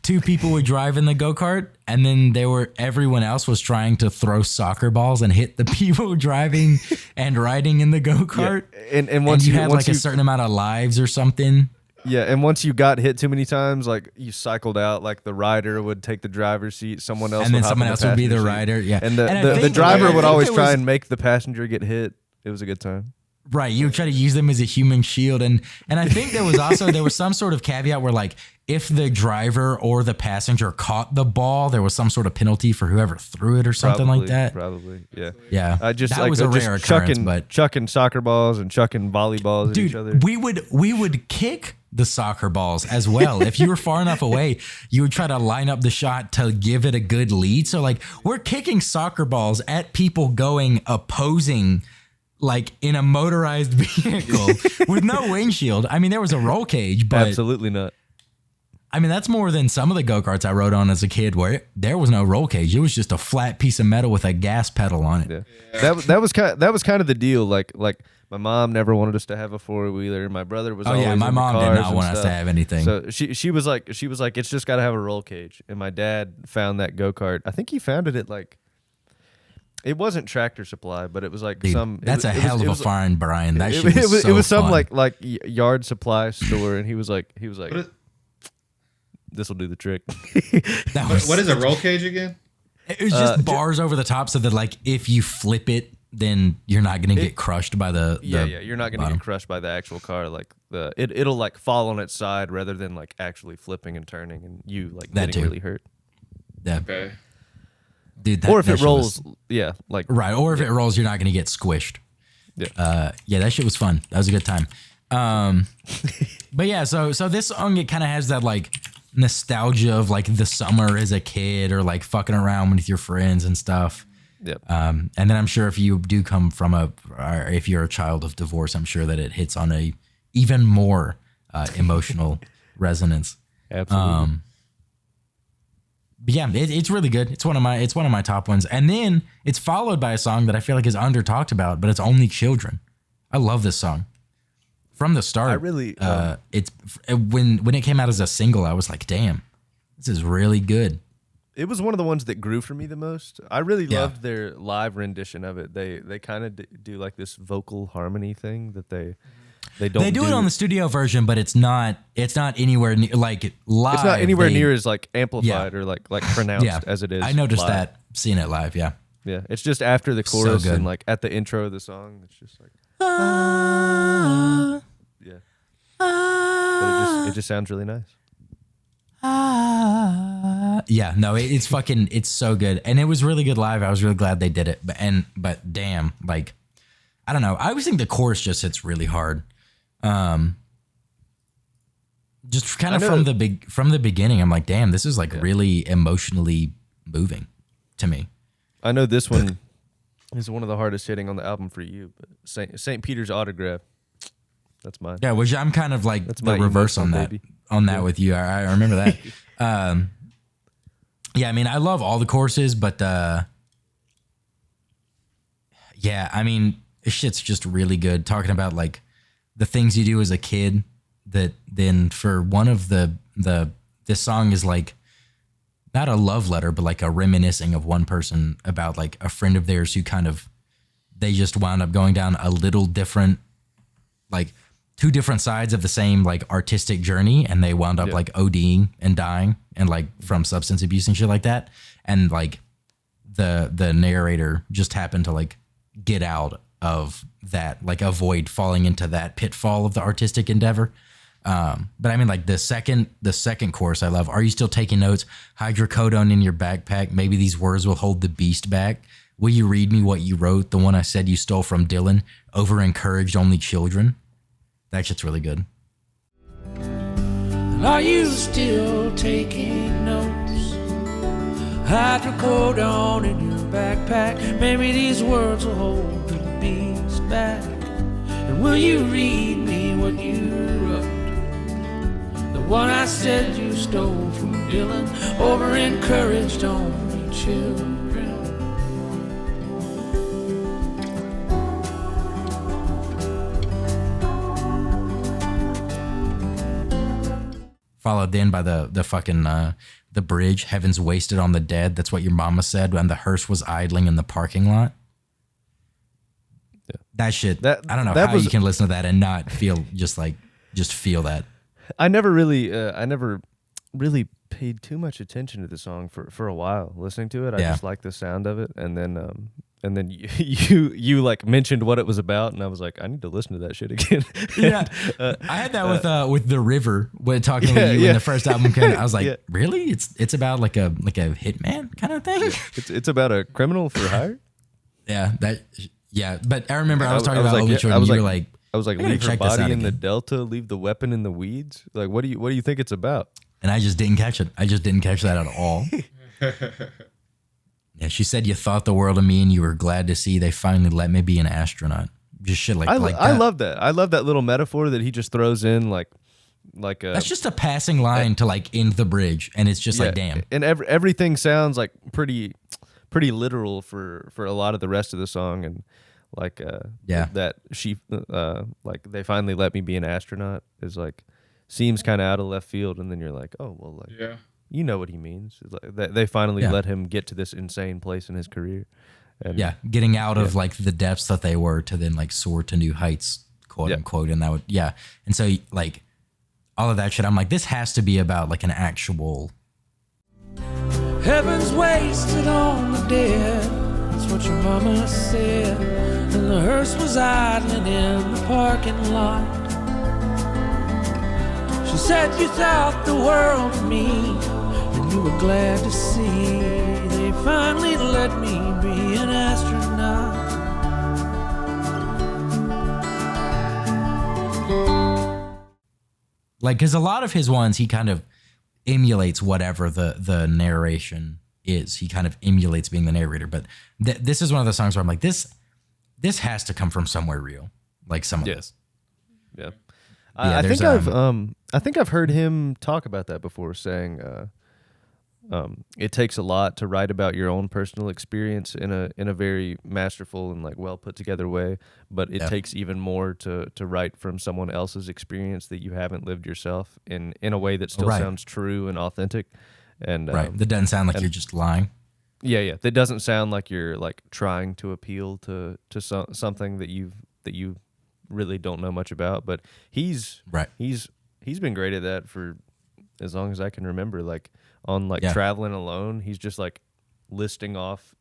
two people would drive in the go-kart and then everyone else was trying to throw soccer balls and hit the people driving and riding in the go-kart. Yeah. And once you had a certain amount of lives or something. Yeah, and once you got hit too many times, like you cycled out, like the rider would take the driver's seat, someone else would be the rider. Yeah, and the driver would always try and make the passenger get hit. It was a good time. Right, you would try to use them as a human shield, and I think there was some sort of caveat where like if the driver or the passenger caught the ball, there was some sort of penalty for whoever threw it or something like that. Probably, yeah. Yeah, that was a rare occurrence, but chucking soccer balls and chucking volleyballs at each other. We would kick the soccer balls as well. If you were far enough away, you would try to line up the shot to give it a good lead. So like we're kicking soccer balls at people going opposing, like in a motorized vehicle with no windshield. I mean, there was a roll cage, but absolutely not. I mean, that's more than some of the go-karts I rode on as a kid where there was no roll cage. It was just a flat piece of metal with a gas pedal on it. Yeah. That was kind of the deal. Like my mom never wanted us to have a four-wheeler. My brother was always my mom did not want us to have anything. So she was like it's just got to have a roll cage. And my dad found that go-kart. I think he found it at like, it wasn't Tractor Supply, but it was like that's a hell of a find, Brian. That shit was so it was some fun. like yard supply store, and he was like this will do the trick. What is a roll cage again? It was just bars over the top so that like if you flip it, then you're not going to get crushed by the you're not going to get crushed by the actual car. Like it'll like fall on its side rather than like actually flipping and turning and you like getting really hurt. Yeah. Okay. Dude, or if it rolls, like right. Or if it rolls, you're not going to get squished. Yeah. That shit was fun. That was a good time. But yeah, so this song, it kind of has that like nostalgia of like the summer as a kid or like fucking around with your friends and stuff. Yep. And then I'm sure if you do come from or if you're a child of divorce, I'm sure that it hits on a even more emotional resonance. Absolutely. But yeah, it's really good. It's one of my top ones. And then it's followed by a song that I feel like is under talked about, but it's Only Children. I love this song. From the start, I really it's when it came out as a single, I was like, damn, this is really good. It was one of the ones that grew for me the most. I really loved their live rendition of it. They kind of do like this vocal harmony thing that they don't. They do it on the studio version, but it's not anywhere near like live. It's not anywhere near as like amplified or like pronounced as it is. I noticed live. that seeing it live. Yeah, yeah. It's just after the chorus and like at the intro of the song. It's just like yeah. But it just sounds really nice. Yeah, no, it's fucking, it's so good, and it was really good live. I was really glad they did it, but damn, like, I don't know. I always think the chorus just hits really hard. Just kind of from the beginning, I'm like, damn, this is like really emotionally moving to me. I know this one is one of the hardest hitting on the album for you, but St. Peter's Autograph, that's mine. Yeah, which I'm kind of like that's the reverse on that. Baby. On that with you, I remember that. Yeah, I mean, I love all the courses, but yeah, I mean, this shit's just really good. Talking about like the things you do as a kid that then for one of this song is like not a love letter, but like a reminiscing of one person about like a friend of theirs who kind of, they just wound up going down a little different, like two different sides of the same like artistic journey, and they wound up like ODing and dying and like from substance abuse and shit like that. And like the narrator just happened to like get out of that, like avoid falling into that pitfall of the artistic endeavor. But I mean, like the second chorus I love. Are you still taking notes? Hydrocodone in your backpack. Maybe these words will hold the beast back. Will you read me what you wrote? The one I said you stole from Dylan. Over encouraged only children. That shit's really good. Are you still taking notes? Hydrocodone in your backpack. Maybe these words will hold the beast back. And will you read me what you wrote? The one I said you stole from Dylan. Over encouraged only children. Followed then by the fucking the bridge, heaven's wasted on the dead. That's what your mama said when the hearse was idling in the parking lot. Yeah. That shit. I don't know how you can listen to that and not feel just feel that. I never really paid too much attention to the song for a while. Listening to it, I just liked the sound of it, and then you like mentioned what it was about, and I was like, I need to listen to that shit again. Yeah, I had that with The River when talking with you when the first album came. I was like, really? It's about like a hitman kind of thing. It's about a criminal for hire. Yeah, but I remember I was talking about Only Children. You were like, I was like, leave her body in the Delta, leave the weapon in the weeds. Like, what do you think it's about? And I just didn't catch it. I just didn't catch that at all. Yeah, she said you thought the world of me and you were glad to see they finally let me be an astronaut. Just shit like that. I love that. I love that little metaphor that he just throws in like that's just a passing line to like end the bridge, and it's just like damn. And everything sounds like pretty literal for a lot of the rest of the song, and like that she like they finally let me be an astronaut is like seems kind of out of left field, and then you're like, oh well, like you know what he means. Like, they finally let him get to this insane place in his career. And, getting out of like the depths that they were to then like soar to new heights, quote unquote. And that would and so like all of that shit, I'm like, this has to be about like an actual Heaven's wasted on the dead, that's what your mama said. And the hearse was idling in the parking lot. She said you thought the world of me, and you were glad to see they finally let me be an astronaut. Like, because a lot of his ones, he kind of emulates whatever the narration is. He kind of emulates being the narrator. But this is one of the songs where I'm like, this has to come from somewhere real. Like some of this. Yeah. Yeah, I think I've heard him talk about that before, saying it takes a lot to write about your own personal experience in a very masterful and like well put together way, but it takes even more to write from someone else's experience that you haven't lived yourself in a way that still sounds true and authentic. And that doesn't sound like you're just lying. Yeah. That doesn't sound like you're like trying to appeal to something that you really don't know much about. But he's been great at that for as long as I can remember. Like on like Traveling Alone, he's just like listing off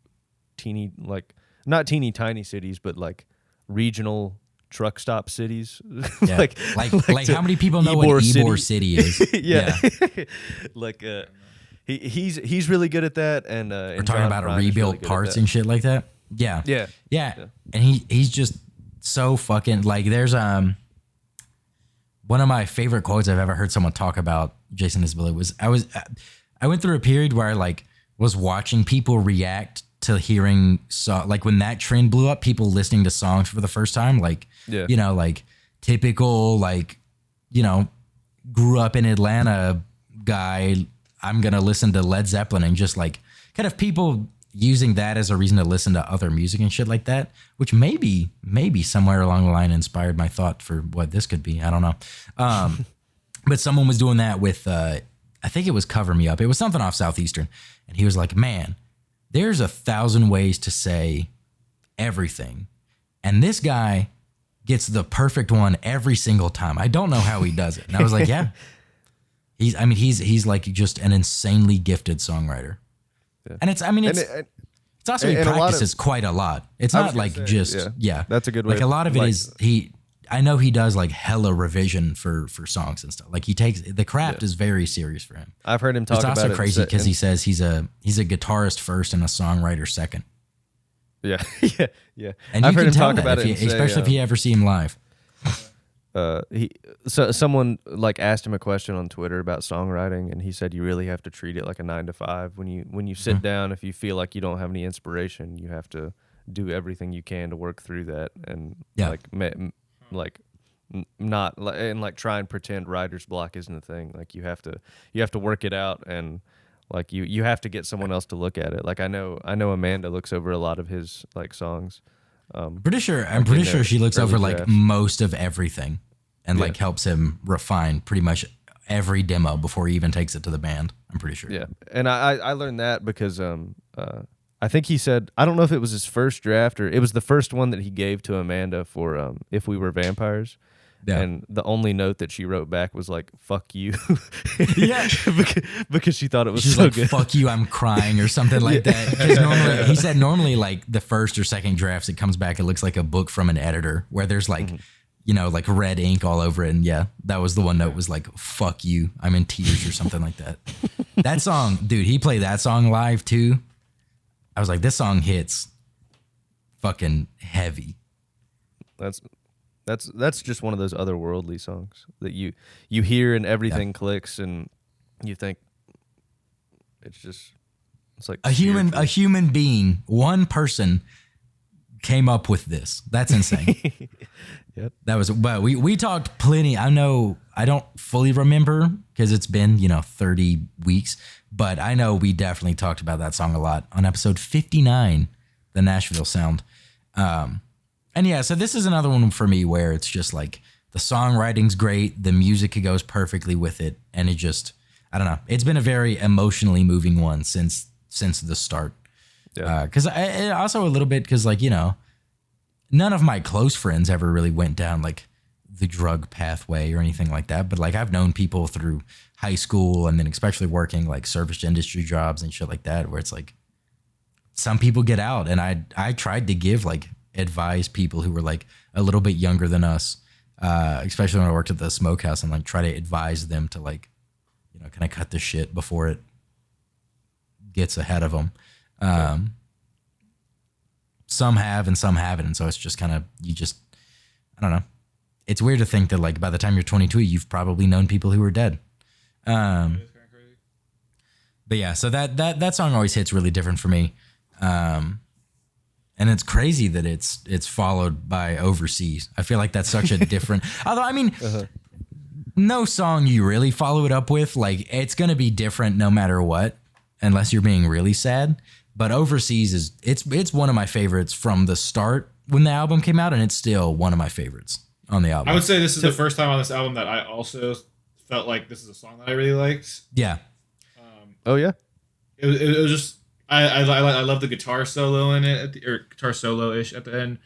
teeny, like not teeny tiny cities, but like regional truck stop cities. Yeah. like how many people know what Ybor City is? Yeah. Like he's really good at that, and we're and talking John about Prine is rebuilt really good parts at and shit like that. Yeah. And he's just so fucking like, there's one of my favorite quotes I've ever heard someone talk about Jason Isbell was I went through a period where I like was watching people react to hearing like when that trend blew up, people listening to songs for the first time, like you know, like typical, like, you know, grew up in Atlanta guy, I'm gonna listen to Led Zeppelin, and just like kind of people using that as a reason to listen to other music and shit like that, which maybe somewhere along the line inspired my thought for what this could be. I don't know. But someone was doing that with, I think it was Cover Me Up. It was something off Southeastern. And he was like, man, there's 1,000 ways to say everything. And this guy gets the perfect one every single time. I don't know how he does it. And I was like, yeah. He's like just an insanely gifted songwriter. Yeah. And it's also he practices quite a lot. It's not like that's a good way. Like a lot of it is I know he does like hella revision for songs and stuff. Like he takes the craft is very serious for him. I've heard him talk about it. It's also crazy because he says he's a guitarist first and a songwriter second. Yeah. And I've heard him talk about it, especially if you ever see him live. Someone like asked him a question on Twitter about songwriting, and he said you really have to treat it like a 9 to 5. When you sit down, if you feel like you don't have any inspiration, you have to do everything you can to work through that, and try and pretend writer's block isn't a thing. Like you have to work it out, and like you have to get someone else to look at it. Like I know Amanda looks over a lot of his like songs. I'm pretty sure she looks over like most of everything and like helps him refine pretty much every demo before he even takes it to the band. I'm pretty sure. Yeah. And I learned that because I think he said, I don't know if it was his first draft or it was the first one that he gave to Amanda for If We Were Vampires. Yeah. And the only note that she wrote back was like, fuck you. Yeah. because she thought it was She's so like, good. Fuck you, I'm crying or something like that. Because he said normally like the first or second drafts, it comes back, it looks like a book from an editor where there's like, you know, like red ink all over it. And yeah, that was the one note was like, fuck you, I'm in tears or something like that. That song, dude, he played that song live too. I was like, this song hits fucking heavy. That's just one of those otherworldly songs that you hear and everything clicks and you think it's like a human being, one person came up with this. That's insane. Yep. That was, but we talked plenty. I know I don't fully remember because it's been, 30 weeks, but I know we definitely talked about that song a lot on episode 59, the Nashville Sound. And yeah, so this is another one for me where it's just like the songwriting's great, the music goes perfectly with it, and it just, I don't know. It's been a very emotionally moving one since the start. Yeah. Because also a little bit because like, none of my close friends ever really went down like the drug pathway or anything like that, but like I've known people through high school and then especially working like service industry jobs and shit like that, where it's like some people get out, and I tried to give like advise people who were like a little bit younger than us, especially when I worked at the smokehouse, and like try to advise them to like, you know, can I cut this shit before it gets ahead of them. Some have and some haven't, and so it's just kind of I don't know. It's weird to think that like by the time you're 22, you've probably known people who are dead. But yeah, so that song always hits really different for me. And it's crazy that it's followed by Overseas. I feel like that's such a different, although I mean, no song you really follow it up with, like it's going to be different no matter what, unless you're being really sad. But Overseas it's one of my favorites from the start when the album came out, and it's still one of my favorites on the album. I would say this is the first time on this album that I also felt like this is a song that I really liked. Yeah. Oh yeah. It was just I love the guitar solo in it or guitar solo ish at the end.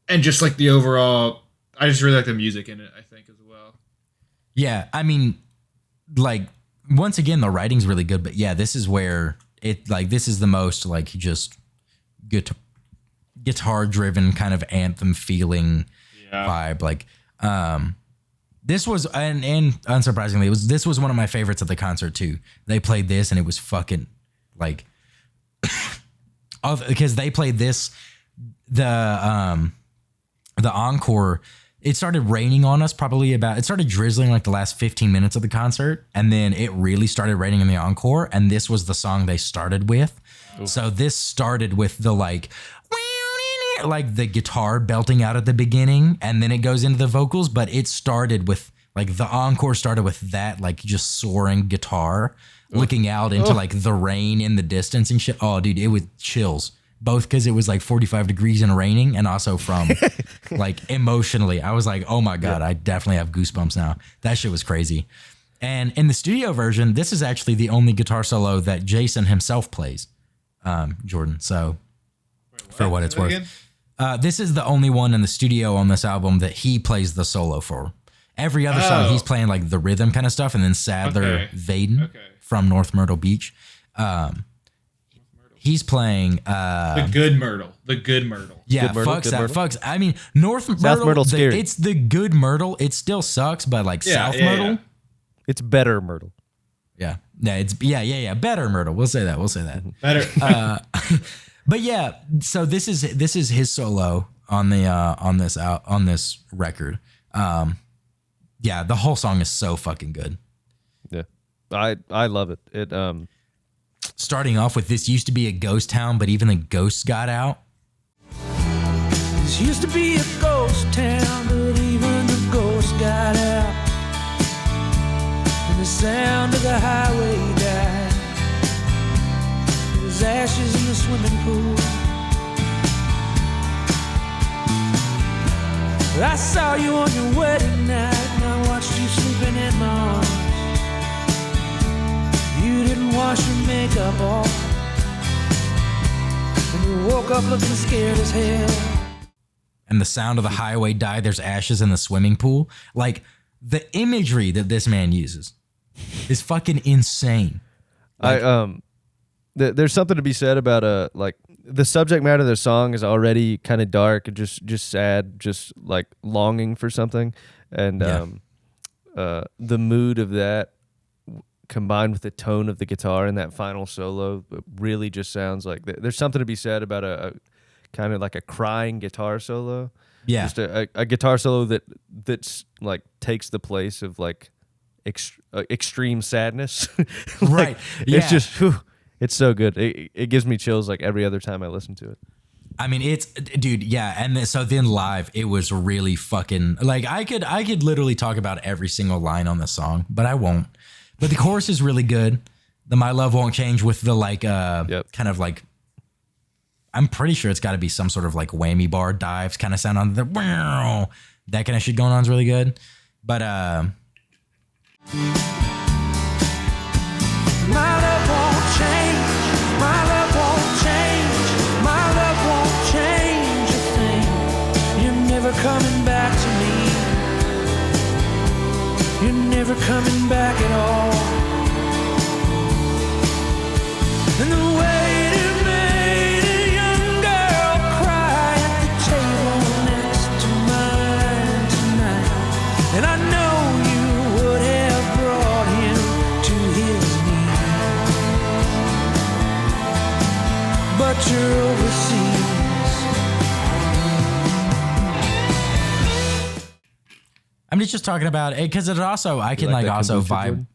And just like the overall, I just really like the music in it, I think, as well. Yeah, I mean, like, once again, the writing's really good, but yeah, this is where this is the most, like, just guitar-driven kind of anthem feeling vibe. Like, this was, and unsurprisingly, this was one of my favorites at the concert, too. They played this, and it was fucking, like, because they played this, the encore, it started raining on us it started drizzling like the last 15 minutes of the concert, and then it really started raining in the encore, and this was the song they started with. Oof. So this started with the like the guitar belting out at the beginning, and then it goes into the vocals, but it started with like the encore started with that like just soaring guitar looking out into like the rain in the distance and shit. Oh dude, it was chills. Both because it was like 45 degrees and raining, and also from like emotionally, I was like, oh my God, I definitely have goosebumps now. That shit was crazy. And in the studio version, this is actually the only guitar solo that Jason himself plays, Jordan. So for what it's worth, this is the only one in the studio on this album that he plays the solo for. Every other song, he's playing like the rhythm kind of stuff, and then Sadler Vaden from North Myrtle Beach. He's playing the good Myrtle. Yeah, good Myrtle, fucks good that. Myrtle. Fucks. I mean, North Myrtle. Myrtle's scary. It's the good Myrtle. It still sucks, but like South Myrtle. Yeah. It's better Myrtle. Yeah. It's better Myrtle. We'll say that. Better. But yeah, so this is his solo on the on this record. Yeah, the whole song is so fucking good. Yeah. I love it. It starting off with this used to be a ghost town, but even the ghosts got out. This used to be a ghost town, but even the ghosts got out. And the sound of the highway died. There's ashes in the swimming pool. I saw you on your wedding night, and I watched you sleeping in my arms. You didn't wash your makeup off, and you woke up looking scared as hell. And the sound of the highway died. There's ashes in the swimming pool. Like, the imagery that this man uses is fucking insane. Like, there's something to be said about like the subject matter of the song is already kind of dark, just sad, just like longing for something, and the mood of that combined with the tone of the guitar in that final solo, it really just sounds like there's something to be said about a kind of like a crying guitar solo. Yeah, just a guitar solo that's like takes the place of like extreme sadness. Like, right. Yeah. It's just, it's so good. It gives me chills like every other time I listen to it. I mean, it's, dude, yeah. And then live, it was really fucking, like, I could literally talk about every single line on the song, but I won't. But the chorus is really good. The My Love Won't Change with the like, kind of like, I'm pretty sure it's got to be some sort of like whammy bar dives kind of sound on the, that kind of shit going on is really good. But, my love won't change. My love won't change. My love won't change a thing. You're never coming back to me. You're never coming back at all. And the waiter made a young girl cry at the table next to mine tonight. And I know you would have brought him to his knees. But you're overseas. I'm just talking about it because it also, I can like also vibe.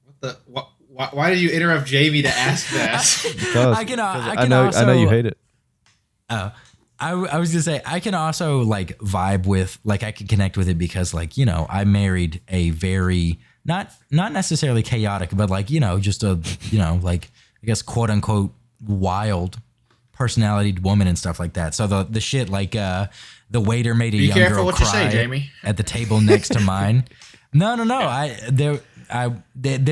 What the? Why did you interrupt Jamie to ask that? Because I know you hate it. Oh, I was gonna say I can also like vibe with, like, I can connect with it because, like, you know, I married a very not necessarily chaotic, but like, you know, just a, you know, like, I guess quote unquote wild personality woman and stuff like that. So the shit like the waiter made a young girl cry Jamie. At the table next to mine. No. There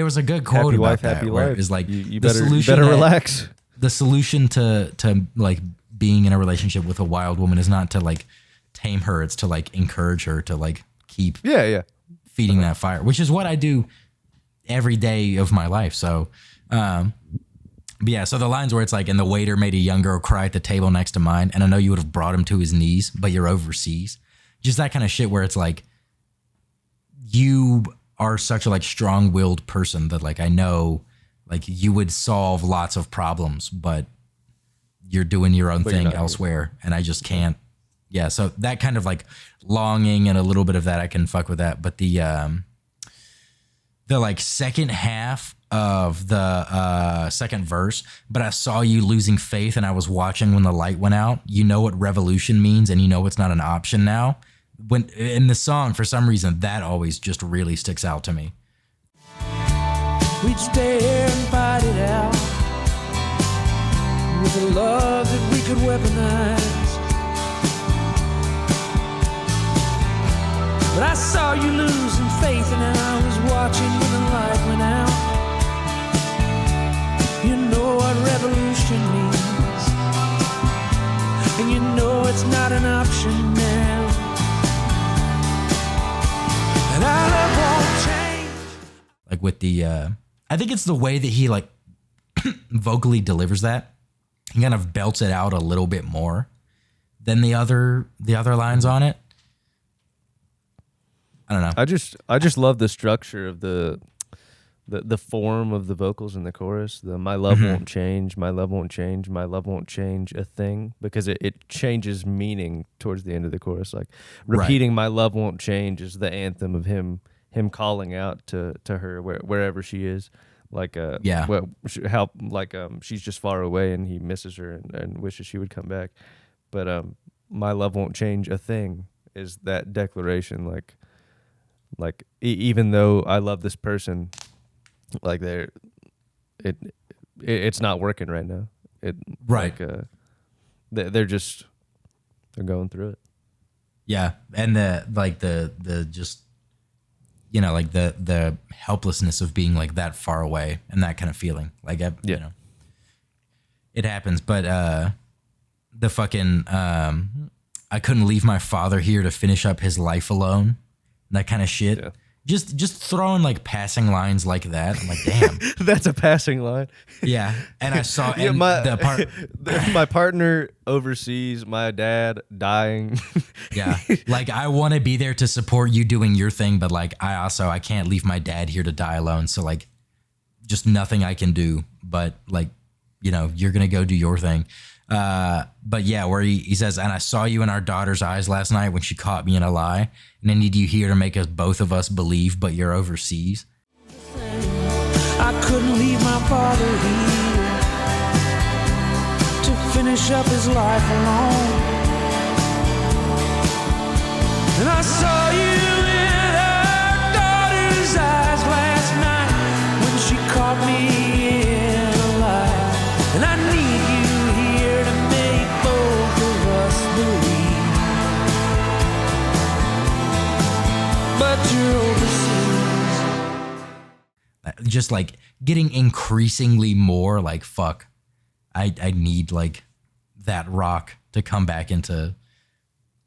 was a good quote happy about wife, that happy where life. it was like you the solution. Better relax. The solution to like being in a relationship with a wild woman is not to like tame her. It's to like encourage her to like keep feeding that fire, which is what I do every day of my life. So, but yeah, so the lines where it's like, and the waiter made a young girl cry at the table next to mine, and I know you would have brought him to his knees, but you're overseas. Just that kind of shit where it's like, you are such a like strong-willed person that like I know like you would solve lots of problems, but you're doing your own thing elsewhere, and I just can't. Yeah, so that kind of like longing and a little bit of that, I can fuck with that. But the like second half of the second verse, but I saw you losing faith and I was watching when the light went out. You know what revolution means, and you know it's not an option now. When in the song, for some reason, that always just really sticks out to me. We'd stay here and fight it out with a love that we could weaponize. But I saw you losing faith, and I was watching when the light went out. You know what revolution means, and you know it's not an option now. And our love won't change. Like with the, I think it's the way that he like vocally delivers that. He kind of belts it out a little bit more than the other lines on it. I don't know. I just love the structure of the form of the vocals in the chorus. The my love won't change, my love won't change, my love won't change a thing, because it changes meaning towards the end of the chorus. Like repeating my love won't change is the anthem of him calling out to her wherever she is. Like how like she's just far away and he misses her and wishes she would come back. But my love won't change a thing is that declaration, like even though I love this person, like it's not working right now. Like, they're going through it. Yeah, and the just, you know, like the helplessness of being like that far away and that kind of feeling. Like you know, it happens. But the fucking I couldn't leave my father here to finish up his life alone. That kind of shit. Yeah. Just throwing like passing lines like that. I'm like, damn. That's a passing line. Yeah. And I saw Yeah, and the part my partner overseas, my dad dying. yeah. Like I want to be there to support you doing your thing, but like I can't leave my dad here to die alone. So like just nothing I can do, but like, you know, you're going to go do your thing. But yeah, where he says, and I saw you in our daughter's eyes last night when she caught me in a lie, and I need you here to make us both of us believe, but you're overseas. I couldn't leave my father here to finish up his life alone. And I saw you in our daughter's eyes last night when she caught me in a lie. And I need you here to make both of us believe, but you're overseas. Just like getting increasingly more like, fuck, I need like that rock to come back into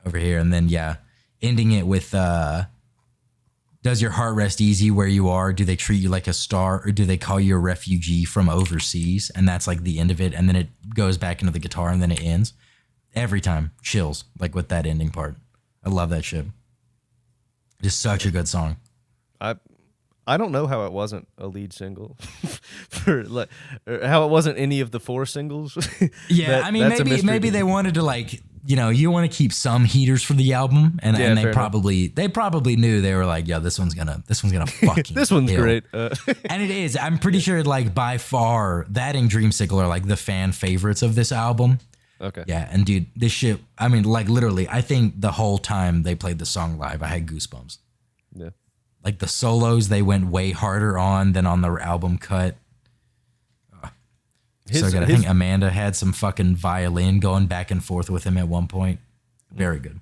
over here. And then, yeah, ending it with, does your heart rest easy where you are? Do they treat you like a star, or do they call you a refugee from overseas? And that's like the end of it. And then it goes back into the guitar and then it ends. Every time chills, like with that ending part. I love that shit. It's such a good song. I don't know how it wasn't a lead single for like, or how it wasn't any of the 4 singles. Yeah, I mean, maybe they wanted to like, you know, you want to keep some heaters for the album, and they probably knew, they were like, yeah, this one's gonna fucking this one's kill. great. And it is. I'm pretty sure like by far that and Dreamsicle are like the fan favorites of this album. Okay. Yeah, and dude, this shit, I mean, like literally, I think the whole time they played the song live, I had goosebumps. Yeah. Like the solos, they went way harder on than on the album cut. So good. I think Amanda had some fucking violin going back and forth with him at one point. Very good.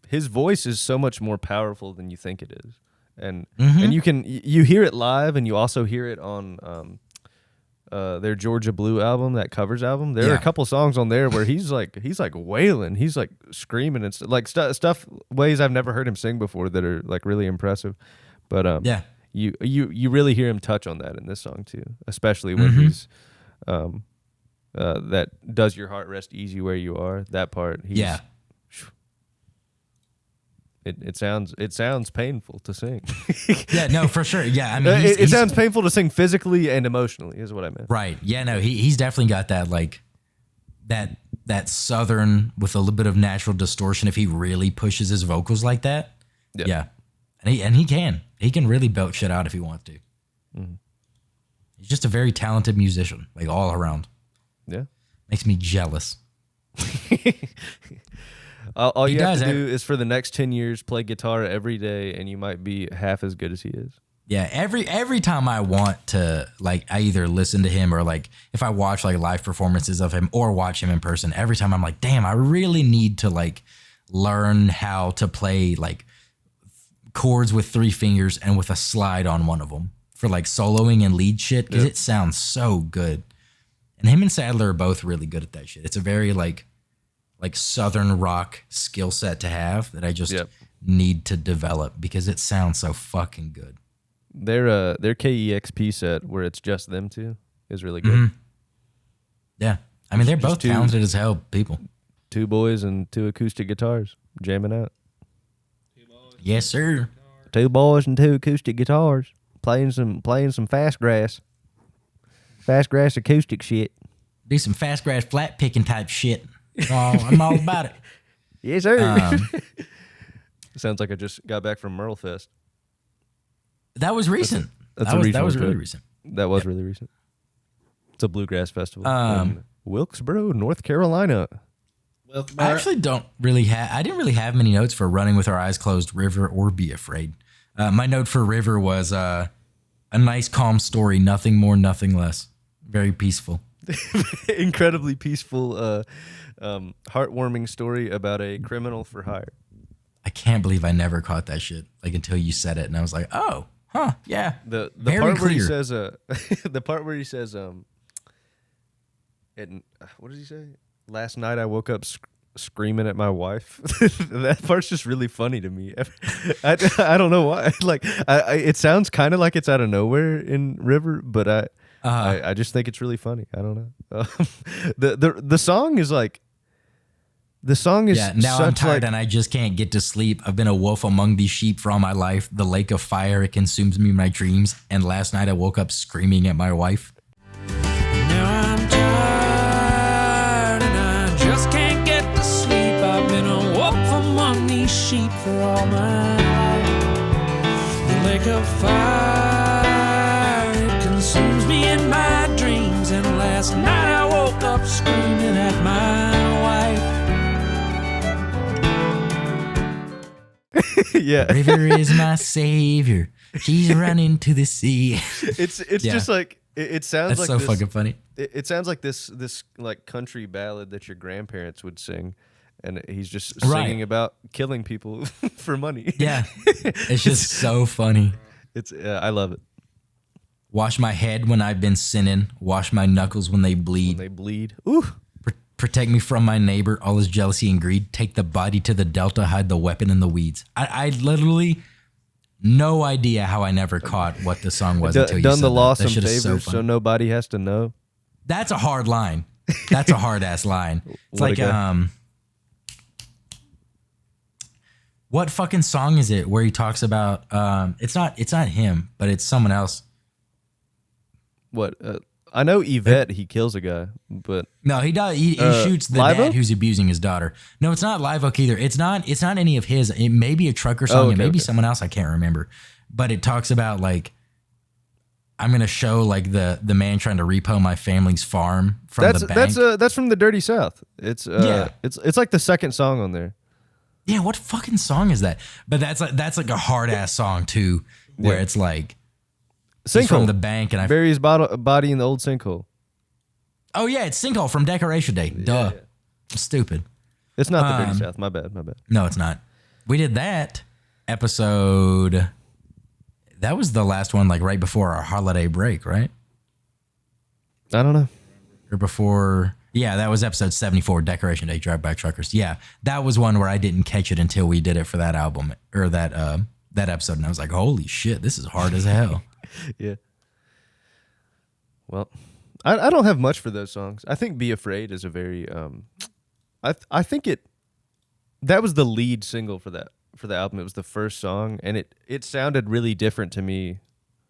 His voice is so much more powerful than you think it is, and you hear it live, and you also hear it on their Georgia Blue album, that covers album. There are a couple songs on there where he's like wailing, he's like screaming and like stuff ways I've never heard him sing before that are like really impressive. But you really hear him touch on that in this song too, especially when he's that does your heart rest easy where you are, that part. It sounds painful to sing. Yeah, no, for sure. Yeah, I mean, it sounds painful to sing physically and emotionally, is what I meant. Right. Yeah, no, he's definitely got that like that southern with a little bit of natural distortion if he really pushes his vocals like that. Yeah. And he can really belt shit out if he wants to. Mm-hmm. He's just a very talented musician, like all around. Yeah. Makes me jealous. All you have to do is for the next 10 years play guitar every day, and you might be half as good as he is. Yeah, every time I want to, like, I either listen to him or like if I watch like live performances of him or watch him in person, every time I'm like, damn, I really need to like learn how to play like chords with 3 fingers and with a slide on one of them for like soloing and lead shit, because it sounds so good. And him and Sadler are both really good at that shit. It's a very like southern rock skill set to have that I just need to develop because it sounds so fucking good. Their KEXP set where it's just them two is really good. Mm-hmm. Yeah. I mean, they're both talented as hell people. 2 boys and 2 acoustic guitars jamming out. Yes, sir. 2 boys and 2 acoustic guitars playing some fast grass acoustic shit. Do some fast grass flat picking type shit. I'm all about it. Yes, sir. Sounds like I just got back from Merlefest. That was recent. That was really recent. That was really recent. It's a bluegrass festival in Wilkesboro, North Carolina. I actually didn't really have many notes for Running with Our Eyes Closed, River, or Be Afraid. My note for River was a nice, calm story, nothing more, nothing less. Very peaceful. Incredibly peaceful, heartwarming story about a criminal for hire. I can't believe I never caught that shit like until you said it, and I was like, oh, huh, yeah. The part where he says the part where he says what does he say? Last night I woke up screaming at my wife. That part's just really funny to me. I don't know why. Like, it sounds kind of like it's out of nowhere in River, but I just think it's really funny. I don't know. The song is like. The song is now I'm tired and I just can't get to sleep. I've been a wolf among these sheep for all my life. The lake of fire, it consumes me in my dreams. And last night I woke up screaming at my wife. Now I'm tired and I just can't get to sleep. I've been a wolf among these sheep for all my life. The lake of fire, it consumes me in my dreams. And last night I woke up screaming at my wife. Yeah. River is my savior. She's running to the sea. It's just like it sounds That's like so this, fucking funny. It sounds like this like country ballad that your grandparents would sing, and he's just Right. singing about killing people for money. Yeah. It's just so funny. It's I love it. Wash my head when I've been sinning. Wash my knuckles when they bleed. When they bleed. Ooh. Protect me from my neighbor, all his jealousy and greed. Take the body to the delta, hide the weapon in the weeds. I literally no idea how I never caught what the song was until you done said the law that. some favors so nobody has to know. That's a hard line. That's a hard ass line. It's What a like guy. what fucking song is it where he talks about it's not him, but it's someone else. What? I know Yvette. He kills a guy, but No, he does. He shoots the Live dad Oak? who's abusing his daughter. No, it's not Live Oak either. It's not any of his. It may be a trucker song. It may be someone else. I can't remember. But it talks about like I'm gonna show like the man trying to repo my family's farm from the bank. That's from the Dirty South. It's it's like the second song on there. Yeah, what fucking song is that? But that's like a hard ass song too, where it's like he's from the bank and I bury his body in the old sinkhole. Oh yeah, it's Sinkhole from Decoration Day. Duh. Yeah. Stupid. It's not the Dirty South. My bad. No, it's not. We did that episode. That was the last one, like right before our holiday break, right? I don't know. Or before. Yeah, that was episode 74, Decoration Day, Drive By Truckers. Yeah, that was one where I didn't catch it until we did it for that album or that episode, and I was like, holy shit, this is hard as hell. Yeah. Well, I don't have much for those songs. I think "Be Afraid" is a very I think that was the lead single for the album. It was the first song, and it sounded really different to me.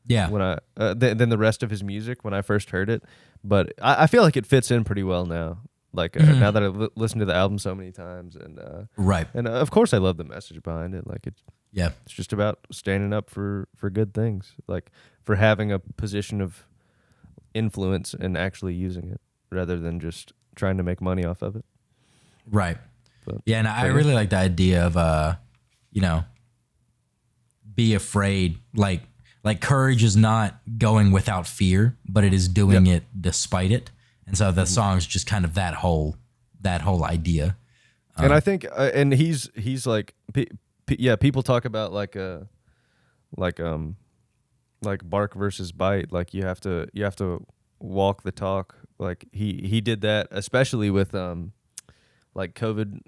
Yeah. When I than the rest of his music when I first heard it, but I feel like it fits in pretty well now. Like now that I've listened to the album so many times, and Right. and of course I love the message behind it. Like it's just about standing up for good things, like for having a position of influence and actually using it rather than just trying to make money off of it. Right. But, Yeah, and I really like the idea of be afraid. Like courage is not going without fear, but it is doing it despite it. And so the song's just kind of that whole idea. And I think and he's like people talk about like bark versus bite, like you have to walk the talk. Like he did that especially with like COVID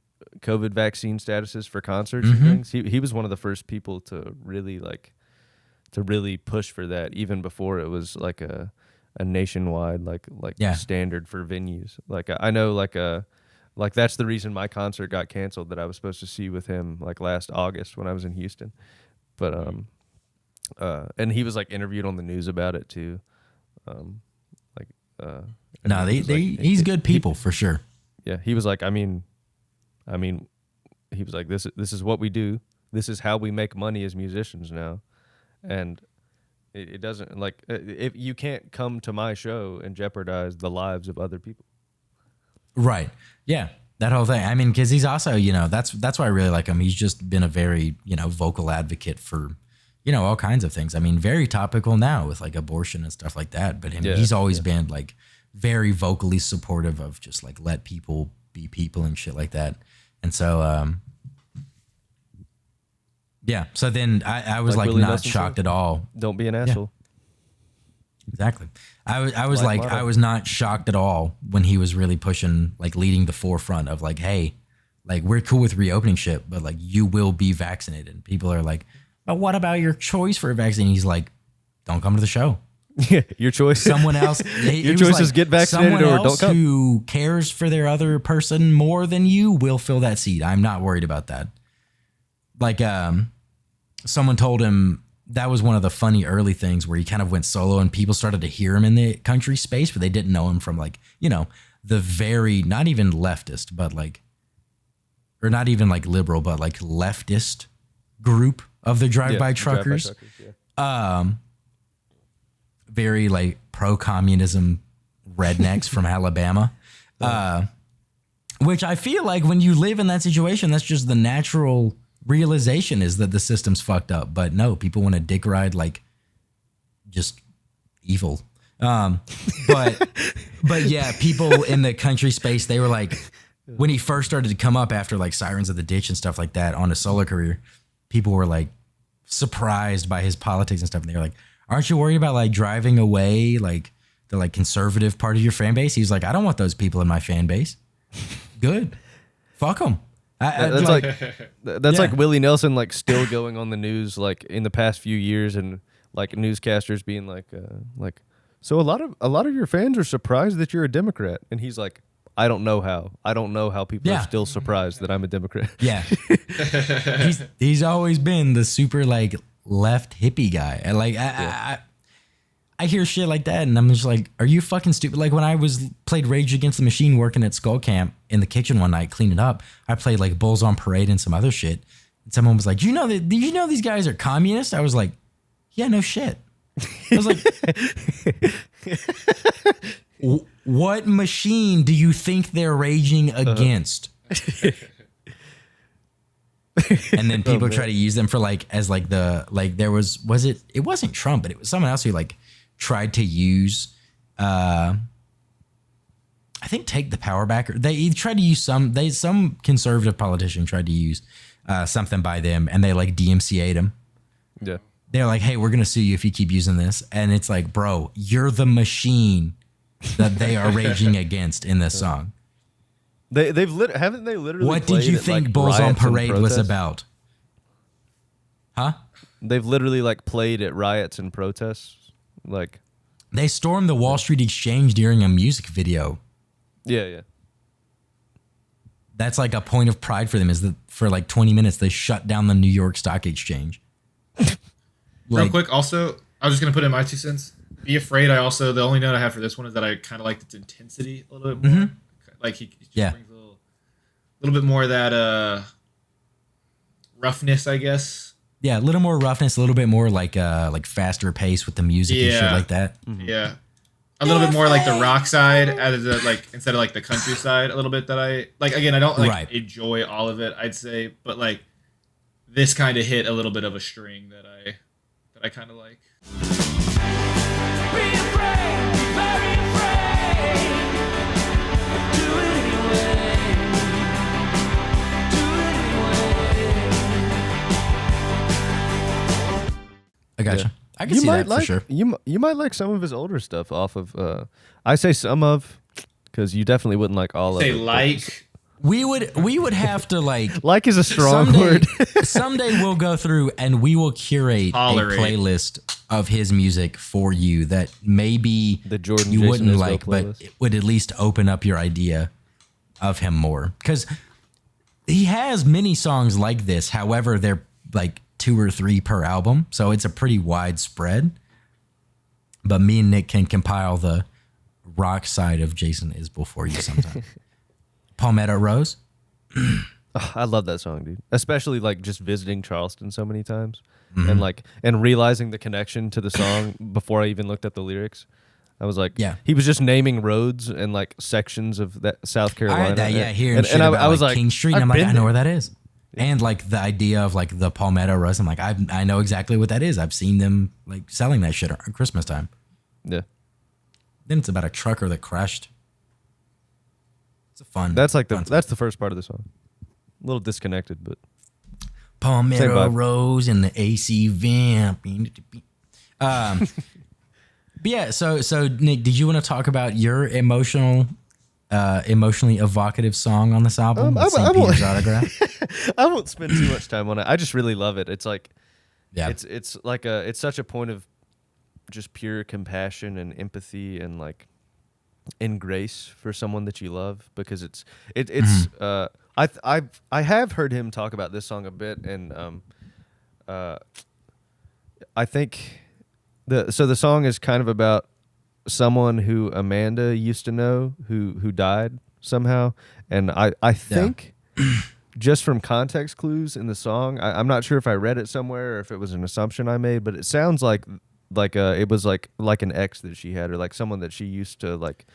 vaccine statuses for concerts and things. He was one of the first people to really push for that, even before it was like a nationwide standard for venues. Like I know like that's the reason my concert got canceled that I was supposed to see with him like last August when I was in Houston. But and he was like interviewed on the news about it too. He's good people for sure. Yeah, he was like, I mean, he was like, this is what we do. This is how we make money as musicians now, and it doesn't like if you can't come to my show and jeopardize the lives of other people. Right. Yeah. That whole thing. I mean, because he's also, that's why I really like him. He's just been a very, vocal advocate for, all kinds of things. I mean, very topical now with like abortion and stuff like that. But he's always been like very vocally supportive of just like let people be people and shit like that. And so, yeah. So then I was like not shocked at all. Don't be an asshole. Exactly. I was like, I was not shocked at all when he was really pushing, like leading the forefront of like, hey, like, we're cool with reopening shit, but like, you will be vaccinated. And people are like, but what about your choice for a vaccine? He's like, don't come to the show. Yeah, your choice. Someone else. Your choice is get vaccinated or don't come. Who cares for their other person more than you will fill that seat. I'm not worried about that. Like, someone told him that was one of the funny early things where he kind of went solo and people started to hear him in the country space, but they didn't know him from like, you know, the very, not even leftist, but like, or not even like liberal, but like leftist group of the drive-by truckers. Very like pro-communism rednecks from Alabama. Which I feel like when you live in that situation, that's just the natural realization is that the system's fucked up. But no, people want to dick ride like just evil. But yeah, people in the country space, they were like, when he first started to come up after like Sirens of the Ditch and stuff like that on a solo career, people were like surprised by his politics and stuff. And they were like, aren't you worried about like driving away like the like conservative part of your fan base? He's like, I don't want those people in my fan base. Good. Fuck them. That's like Willie Nelson like still going on the news like in the past few years and like newscasters being like so a lot of your fans are surprised that you're a Democrat, and he's like, I don't know how people are still surprised that I'm a Democrat. Yeah. he's always been the super like left hippie guy. And like I hear shit like that and I'm just like, are you fucking stupid? Like when I played Rage Against the Machine working at Skull Camp in the kitchen one night cleaning up, I played like Bulls on Parade and some other shit. And someone was like, did you know these guys are communists? I was like, yeah, no shit. I was like, what machine do you think they're raging against? And then people try to use them for like, as like the, like there it wasn't Trump, but it was someone else who like tried to use, I think Take the Power Back. They tried to use some conservative politician tried to use something by them and they like DMCA'd him. Yeah. They're like, hey, we're going to sue you if you keep using this. And it's like, bro, you're the machine that they are raging against in this song. Haven't they literally? What did you think Bulls on Parade was about? Huh? They've literally like played at riots and protests. Like they stormed the Wall Street Exchange during a music video. Yeah. That's like a point of pride for them is that for like 20 minutes they shut down the New York Stock Exchange. Real quick, also, I was just going to put in my 2 cents. Be Afraid, the only note I have for this one is that I kind of liked its intensity a little bit more. Mm-hmm. Like, he just brings a little bit more of that roughness, I guess. Yeah, a little more roughness, a little bit more like faster pace with the music and shit like that. Mm-hmm. Yeah. A little bit more like the rock side instead of like the country side a little bit that I like. Again, I don't enjoy all of it, I'd say, but like this kind of hit a little bit of a string that I kind of like. Be afraid, very afraid. Do it anyway. Do it anyway. I gotcha. I can see that for sure. You might like some of his older stuff off of. I say some of, because you definitely wouldn't like all of it. Say like. We would have to like. Like is a strong word. Someday we'll go through and we will curate a playlist of his music for you that maybe the Jordan you Jason wouldn't Isbell like, playlist. but it would at least open up your idea of him more. Because he has many songs like this. However, they're like 2 or 3 per album, so it's a pretty wide spread. But me and Nick can compile the rock side of Jason Isbell for you sometime. Palmetto Rose. I love that song, dude. Especially like just visiting Charleston so many times and realizing the connection to the song before I even looked at the lyrics. I was like, he was just naming roads and like sections of that South Carolina. I heard that, hearing shit about I was like King Street, and I'm like, I know where that is. And like the idea of like the Palmetto Rose, I'm like, I know exactly what that is. I've seen them like selling that shit at Christmas time. Yeah. Then it's about a trucker that crashed. It's a fun. That's like that's the first part of the song. A little disconnected, but Palmetto Rose and the AC vamp. But yeah, so Nick, did you want to talk about your emotional emotionally evocative song on this album? St. Peter's Autograph. I won't spend too much time on it. I just really love it. It's like, Yeah. it's such a point of just pure compassion and empathy and like, and grace for someone that you love, because I have heard him talk about this song a bit, and I think the song is kind of about someone who Amanda used to know who died somehow, and I think just from context clues in the song, I'm not sure if I read it somewhere or if it was an assumption I made, but it sounds like it was like an ex that she had, or like someone that she used to like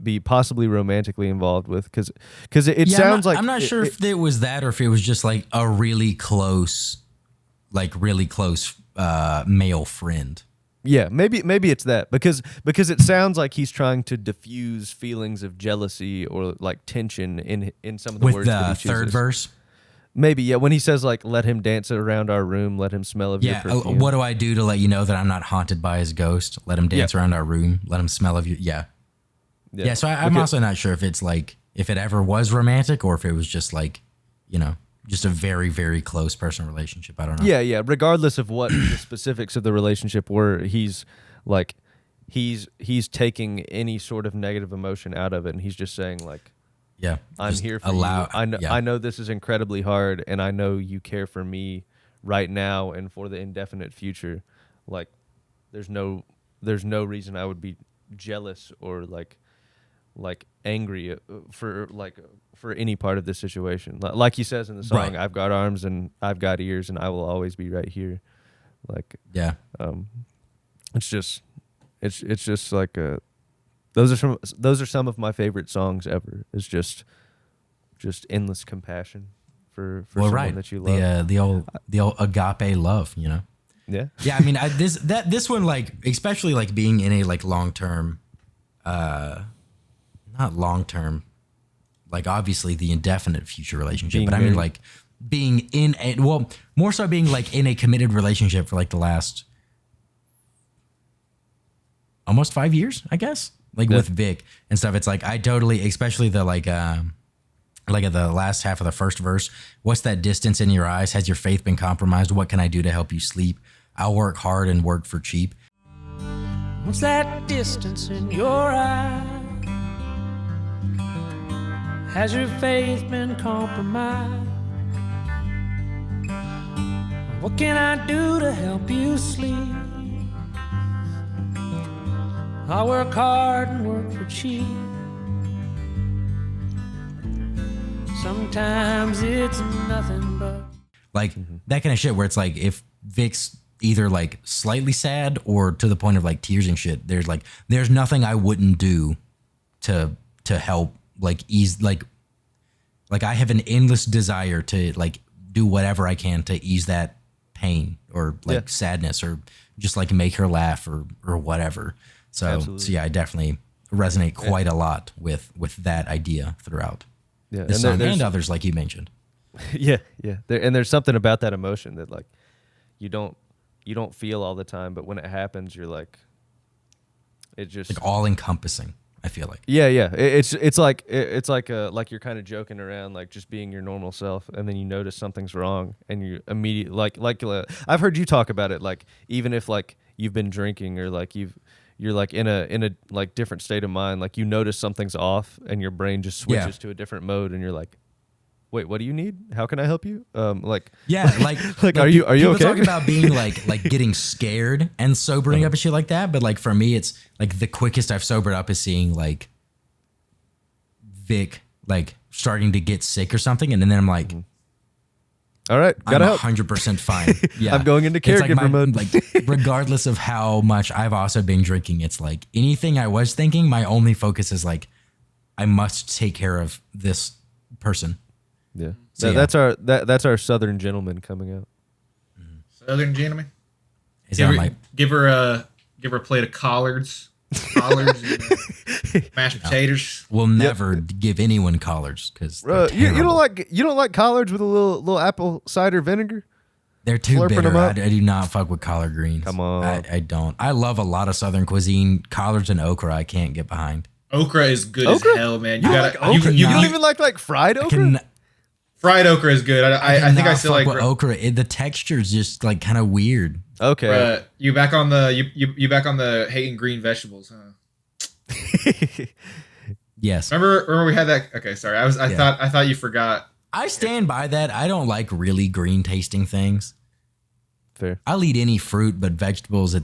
be possibly romantically involved with, because it sounds like I'm not sure if it was that or if it was just like a really close male friend. Yeah, maybe it's that, because it sounds like he's trying to diffuse feelings of jealousy or like tension in some of the With words that he the chooses. third verse. Maybe, yeah, when he says like, let him dance around our room, let him smell of your perfume. What do I do to let you know that I'm not haunted by his ghost? Let him dance around our room, let him smell of you. Yeah, so I'm also not sure if it's like, if it ever was romantic or if it was just like, just a very, very close personal relationship. I don't know. Yeah. Regardless of what the specifics of the relationship were, he's taking any sort of negative emotion out of it, and he's just saying like, yeah, I'm here for you. I know this is incredibly hard, and I know you care for me right now and for the indefinite future. Like, there's no reason I would be jealous or like angry for any part of this situation. Like he says in the song, right. I've got arms and I've got ears and I will always be right here. Like, it's just like those are some of my favorite songs ever. It's just endless compassion for someone that you love. The old agape love, Yeah. Yeah. I mean, this one, like, especially like being in a like long-term, not long-term, like obviously the indefinite future relationship, but I mean like being in more so being like in a committed relationship for like the last almost 5 years, I guess, like with Vic and stuff. It's like, I totally, especially the like at the last half of the first verse, what's that distance in your eyes? Has your faith been compromised? What can I do to help you sleep? I'll work hard and work for cheap. What's that distance in your eyes? Has your faith been compromised? What can I do to help you sleep? I work hard and work for cheap. Sometimes it's nothing but like that kind of shit where it's like, if Vic's either like slightly sad or to the point of like tears and shit, there's nothing I wouldn't do to help like ease, like I have an endless desire to like do whatever I can to ease that pain or like sadness, or just like make her laugh or whatever. So yeah, I definitely resonate quite a lot with that idea throughout this song and others like you mentioned. Yeah. There's something about that emotion that like you don't feel all the time, but when it happens, you're like, it just like all encompassing. I feel like it's like you're kind of joking around, like just being your normal self, and then you notice something's wrong, and you immediately like I've heard you talk about it, like even if like you've been drinking or like you're like in a like different state of mind, like you notice something's off, and your brain just switches to a different mode, and you're like, wait, what do you need? How can I help you? Like are you okay? Talking about being like getting scared and sobering up and shit like that, but like for me, it's like the quickest I've sobered up is seeing like Vic like starting to get sick or something, and then I'm like, all right, gotta help. 100% fine. Yeah, I'm going into caregiver mode. Like regardless of how much I've also been drinking, it's like anything I was thinking, my only focus is like, I must take care of this person. Yeah, so that's our Southern gentleman coming out. Southern gentleman. Give her a plate of collards, mashed potatoes. We'll never give anyone collards because you don't like collards with a little apple cider vinegar. They're too bitter. I do not fuck with collard greens. Come on, I don't. I love a lot of Southern cuisine. Collards and okra, I can't get behind. Okra is good Okra? as hell, man. You You gotta like okra? You nah. don't even like fried okra? fried okra is good. I think I still like okra. The texture is just like kind of weird. Okay. you back on the you back on the hating green vegetables, huh? Yes. Remember we had that. Okay, sorry. I thought you forgot. I stand by that. I don't like really green tasting things. Fair. I'll eat any fruit, but vegetables,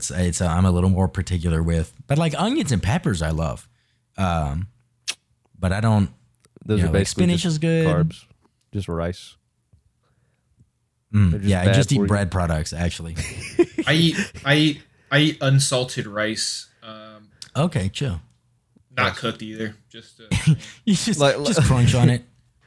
I'm a little more particular with. But like onions and peppers, I love. But I don't. Those are basically like spinach just is good. Carbs, just rice. Yeah, I bad just for eat you. bread products actually. I eat unsalted rice. Okay, chill. Not cooked either. Just You just Like- just crunch on it.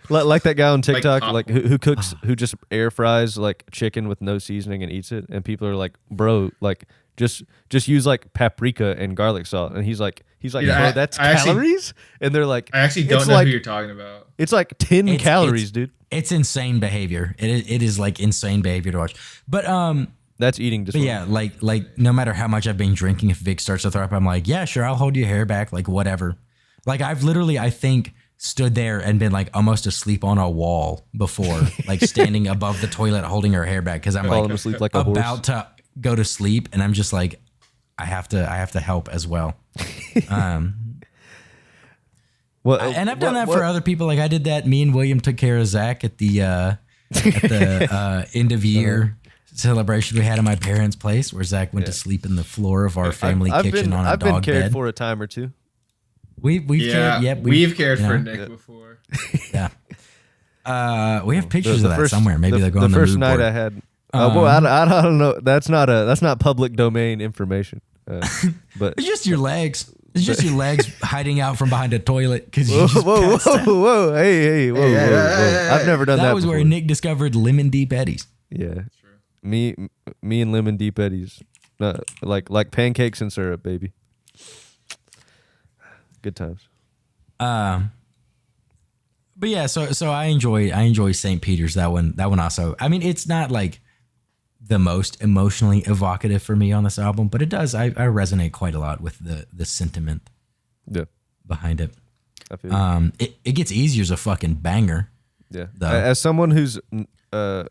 Like that guy on TikTok, popcorn. who cooks, who just air fries like chicken with no seasoning and eats it, and people are like, "Bro, like just use like paprika and garlic salt," and he's like, Yeah, "Bro, that's I actually- calories," and they're like, I actually don't "It's know like who you're talking about. it's like 10 It's- calories, dude." It's insane behavior. It is like insane behavior to watch. But That's eating But disorder. yeah, like no matter how much I've been drinking, if Vic starts to throw up, I'm like, yeah, sure, I'll hold your hair back, like whatever. Like I've literally, I think, stood there and been like almost asleep on a wall before, like standing above the toilet holding her hair back because I'm Falling like asleep like a about horse. to go to sleep, and I'm just like, I have to help as well. Well, And I've done that for other people. Like I did that. Me and William took care of Zach at the end of year celebration we had at my parents' place, where Zach went to sleep in the floor of our family kitchen on a I've been dog cared bed. for a time or two. We've Yeah, cared. Yep, we've cared you know, for Nick before. Yeah. We have pictures The of that first- somewhere. Maybe they'll go on the first mood night board. I had. Well, I don't know. That's not public domain information. But It's just your legs. It's just your legs hiding out from behind a toilet because you whoa, just whoa, passed out. whoa, hey, whoa, whoa. I've never done that. That was where before. Nick discovered lemon deep eddies. Yeah, me and lemon deep eddies, like pancakes and syrup, baby. Good times. But yeah, so I enjoy St. Peter's. That one also. I mean, it's not like the most emotionally evocative for me on this album, but it does. I resonate quite a lot with the sentiment Yeah, behind it. I feel you. It gets easier as a fucking banger. Yeah. though. As someone who's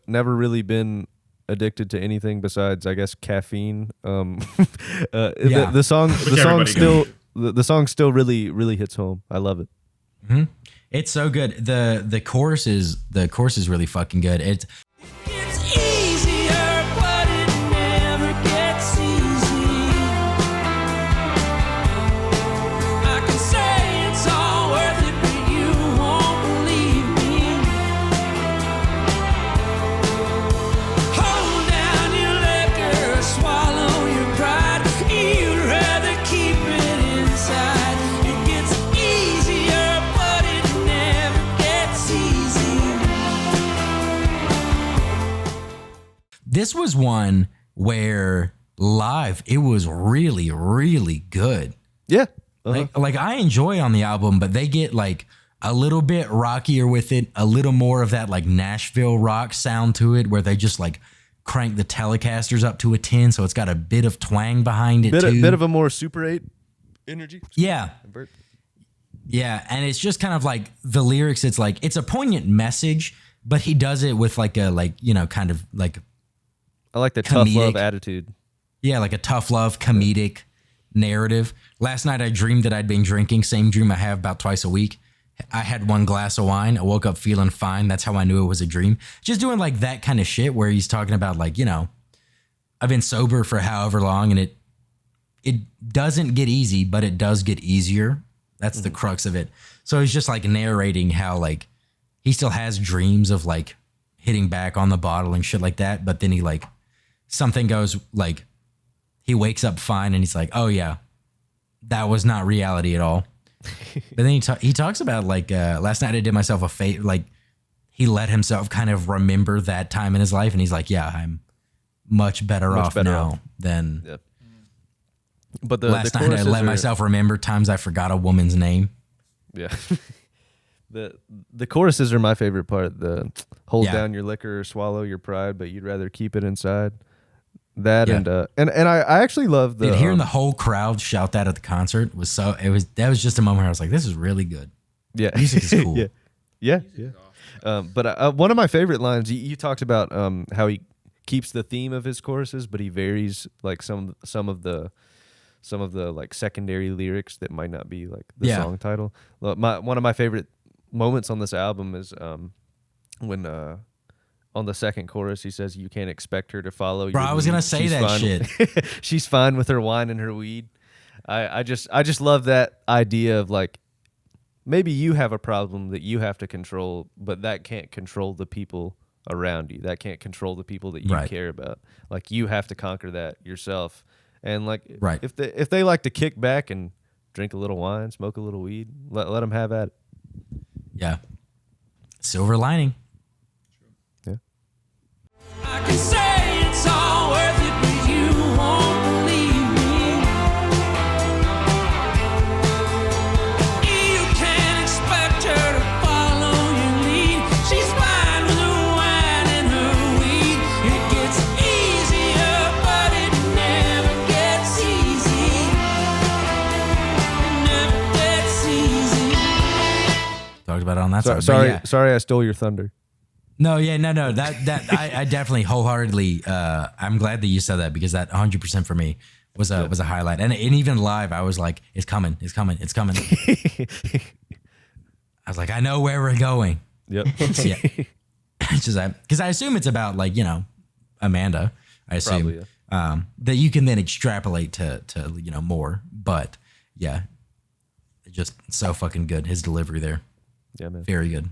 never really been addicted to anything besides, I guess, caffeine, Yeah. the song everybody still the song still really hits home. I love it. It's so good. The chorus is really fucking good. It's It's easier, but it never gets easy. I can say it's all worth it, but you won't believe me. Hold down your liquor, swallow your pride. You'd rather keep it inside. It gets easier, but it never gets easy. this was one where live it was really really good. Yeah. Uh-huh. Like I enjoy on the album, but they get like a little bit rockier with it, a little more of that like Nashville rock sound to it, where they just like crank the Telecasters up to a 10, so it's got a bit of twang behind it too. Bit of a more Super 8 energy. Yeah. Bert. Yeah, and it's just kind of like the lyrics, it's like it's a poignant message, but he does it with like a kind of like I like the tough Comedic. love attitude. yeah, like a tough love comedic narrative. Last night I dreamed that I'd been drinking, same dream I have about twice a week. I had one glass of wine. I woke up feeling fine. That's how I knew it was a dream. Just doing like that kind of shit where he's talking about like, I've been sober for however long and it doesn't get easy, but it does get easier. That's the crux of it. So he's just like narrating how like he still has dreams of like hitting back on the bottle and shit like that. But then he like something goes like he wakes up fine and he's like, oh yeah, that was not reality at all. But then he talks about like last night I did myself a favor. Like he let himself kind of remember that time in his life, and he's like, yeah, I'm much better off now than Yeah. But the last night. I choruses let are- myself remember times I forgot a woman's name. Yeah. The choruses are my favorite part. The hold Yeah. down your liquor, swallow your pride, but you'd rather keep it inside. That Yeah. and I actually love the Dude, hearing the whole crowd shout that at the concert was that was just a moment where I was like, this is really good. yeah Music is cool. yeah. But one of my favorite lines, you talked about how he keeps the theme of his choruses, but he varies like some of the like secondary lyrics that might not be like the song title. One of my favorite moments on this album is when on the second chorus he says, "You can't expect her to follow." Bro, I was gonna say that shit. She's fine with her wine and her weed. I just love that idea of like, maybe you have a problem that you have to control, but that can't control the people around you. That can't control the people that you care about. Like, you have to conquer that yourself. And like, if they like to kick back and drink a little wine, smoke a little weed, let them have at it. Yeah. Silver lining. Yeah. I can say it's all worth it, but you won't believe me. You can't expect her to follow your lead. She's fine with her wine and her weed. It gets easier, but it never gets easy. It never gets easy. Talked about it on that side. Sorry, I stole your thunder. No. That I definitely wholeheartedly. I'm glad that you said that, because that 100% for me was a highlight, and even live, I was like, it's coming. I was like, I know where we're going. Yep. Yeah, it's just because I assume it's about, like, Amanda. I assume Probably, that you can then extrapolate to more, but yeah, just so fucking good. His delivery there, Yeah, man. very good.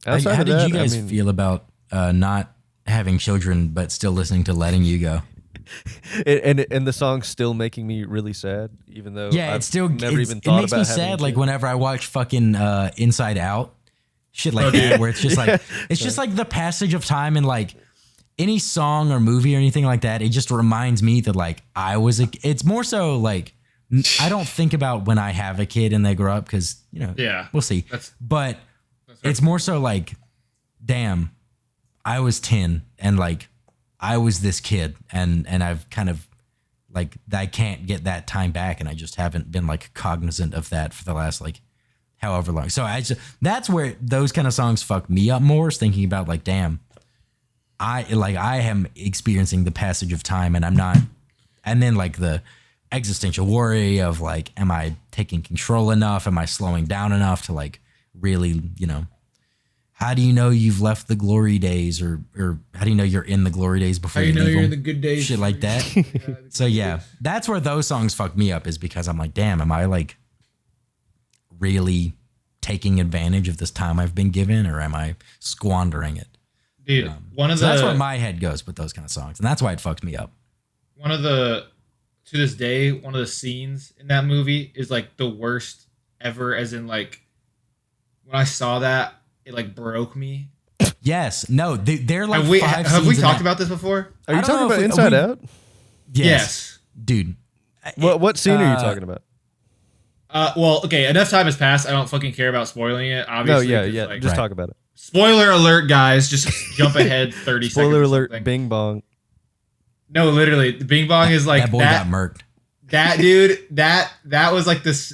Outside How of did that, you guys feel about not having children but still listening to "Letting You Go"? And the song's still making me really sad, even though Yeah, I've it's still never it's, even it thought makes about me having sad. a Like kid. whenever I watch fucking Inside Out, shit like that, where it's just like it's just like the passage of time, and like any song or movie or anything like that. It just reminds me that like I was it's more so like I don't think about when I have a kid and they grow up, because we'll see. But it's more so like, damn, I was 10 and like I was this kid, and I've kind of like, I can't get that time back, and I just haven't been like cognizant of that for the last like however long. So that's where those kind of songs fuck me up more, is thinking about like, damn, I am experiencing the passage of time and I'm not, and then like the existential worry of like, am I taking control enough? Am I slowing down enough to like really, how do you know you've left the glory days, or how do you know you're in the glory days before you leave you're in them? the good days? Shit like that. So yeah, that's where those songs fuck me up, is because I'm like, damn, am I like really taking advantage of this time I've been given, or am I squandering it? Dude, That's where my head goes with those kind of songs, and that's why it fucks me up. To this day, one of the scenes in that movie is like the worst ever, as in like, when I saw that, it like broke me. Yes. No, they're like have we talked about this before? Are you I don't talking know about if Inside Out? Yes. Dude. What scene are you talking about? Well, okay, enough time has passed. I don't fucking care about spoiling it, obviously. No, yeah. Like, Just talk about it. spoiler alert, guys. Just jump ahead 30 seconds. Spoiler or alert, something. Bing Bong. No, literally, the Bing Bong is like that boy got murked. That dude, that was like this.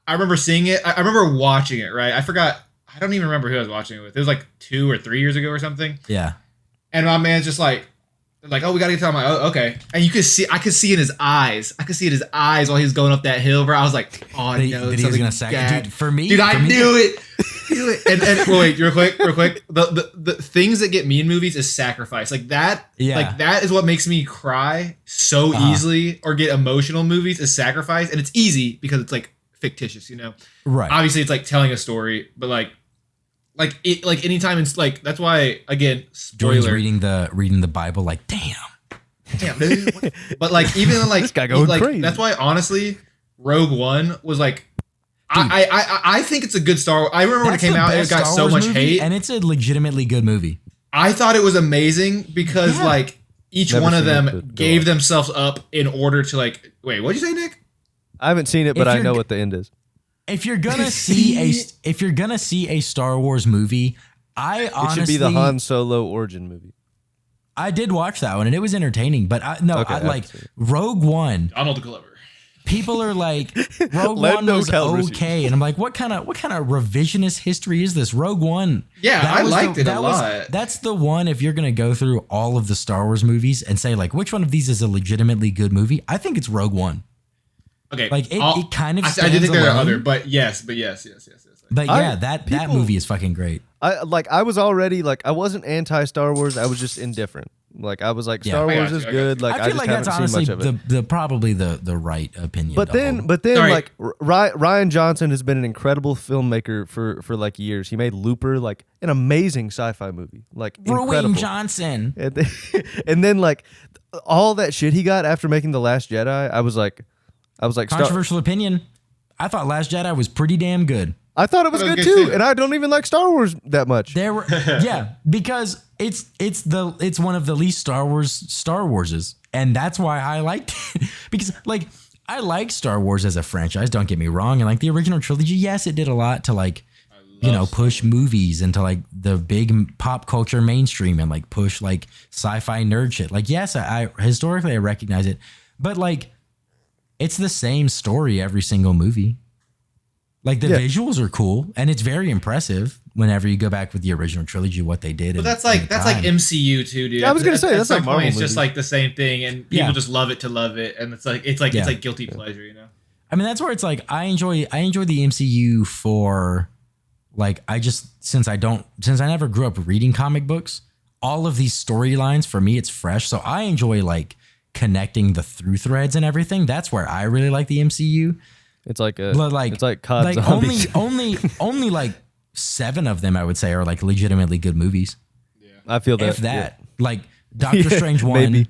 I remember seeing it. I remember watching it, right? I forgot. I don't even remember who I was watching it with. It was like 2 or 3 years ago or something. Yeah. And my man's just like, oh, we gotta get to. I'm like, oh, okay. And I could see in his eyes. I could see in his eyes while he was going up that hill, bro. I was like, oh no, that he was gonna sack it. Dude, for me, I knew it. Do it. And wait, real quick. The things that get me in movies is sacrifice. Like that. Yeah. Like that is what makes me cry so easily or get emotional in movies is sacrifice, and it's easy because it's like fictitious, Right. Obviously, it's like telling a story, but like anytime it's like, that's why, again, Jordan's spoiler. reading the Bible, like, damn, dude. But like, even like This guy going crazy. That's why, honestly, Rogue One was like, I think it's a good Star Wars. I remember when it came out, it got so much hate, and it's a legitimately good movie. I thought it was amazing because like each Never one of seen it, them but gave go on. themselves up in order to like. Wait, what'd you say, Nick? I haven't seen it, but If I you're know g- what the end is. If you're gonna see a Star Wars movie, I It honestly should be the Han Solo origin movie. I did watch that one and it was entertaining, but like Rogue One. Donald Glover. People are like, Rogue One was okay, and I'm like, what kind of revisionist history is this? Rogue One. Yeah, I liked it a lot. That's the one. If you're gonna go through all of the Star Wars movies and say like, which one of these is a legitimately good movie? I think it's Rogue One. Okay, like it kind of. I did think there are other, but yes. But yeah, that movie is fucking great. I was already like, I wasn't anti Star Wars. I was just indifferent. Like I was like, Star Wars is good. Like I feel like that's honestly probably the right opinion. But then like Ryan Johnson has been an incredible filmmaker for like years. He made Looper, like an amazing sci-fi movie, like incredible. Ryan Johnson. And then like all that shit he got after making The Last Jedi, I was like, controversial opinion. I thought Last Jedi was pretty damn good. I thought it was good too, and I don't even like Star Wars that much. Because it's one of the least Star Warses, and that's why I liked it. Because like I like Star Wars as a franchise. Don't get me wrong, and like the original trilogy, yes, it did a lot to like push movies into like the big pop culture mainstream and like push like sci-fi nerd shit. Like yes, I historically I recognize it, but like it's the same story every single movie. Like the visuals are cool and it's very impressive whenever you go back with the original trilogy, what they did. But that's like MCU too, dude. Yeah, I was gonna say that's like Marvel. It's just like the same thing, and people just love it to love it, and it's like guilty pleasure, you know. I mean, that's where it's like I enjoy the MCU for like since I never grew up reading comic books, all of these storylines for me it's fresh, so I enjoy like connecting the through threads and everything. That's where I really like the MCU. It's like it's like COD zombies. only like 7 of them I would say are like legitimately good movies. Yeah, I feel that. If that, like Doctor Strange 1, maybe.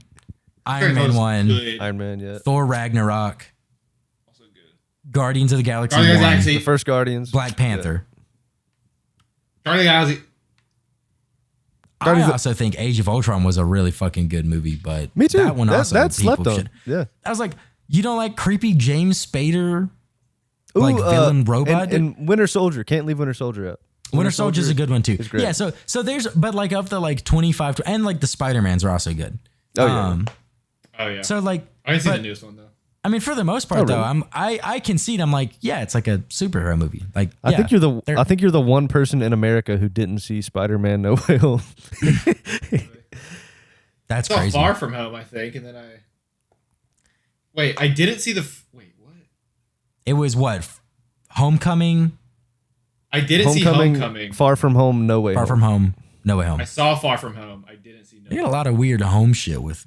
Iron Man 1, Iron Man, yeah, Thor Ragnarok, also good. Guardians of the Galaxy 1, the first Guardians, Black Panther, Guardians of the Galaxy. I also think Age of Ultron was a really fucking good movie, but me too. That one also that slept on. Yeah, I was like, you don't like creepy James Spader? Like villain robot and Winter Soldier. Can't leave Winter Soldier out. Winter Soldier is a good one too. It's great. Yeah, so there's but like of the like 25 and like the Spider-Mans are also good. Oh yeah. Oh yeah. So like I didn't see the newest one though. I mean, for the most part though, I concede. I'm like, yeah, it's like a superhero movie. Like I think you're the one person in America who didn't see Spider-Man No Way Home. That's crazy. Far From Home, I think, and then I didn't see the. It was what? Homecoming? I didn't see Homecoming. Far From Home, No Way Home. Far From Home, No Way Home. I saw Far From Home. I didn't see No Way Home. You got a lot of weird home shit with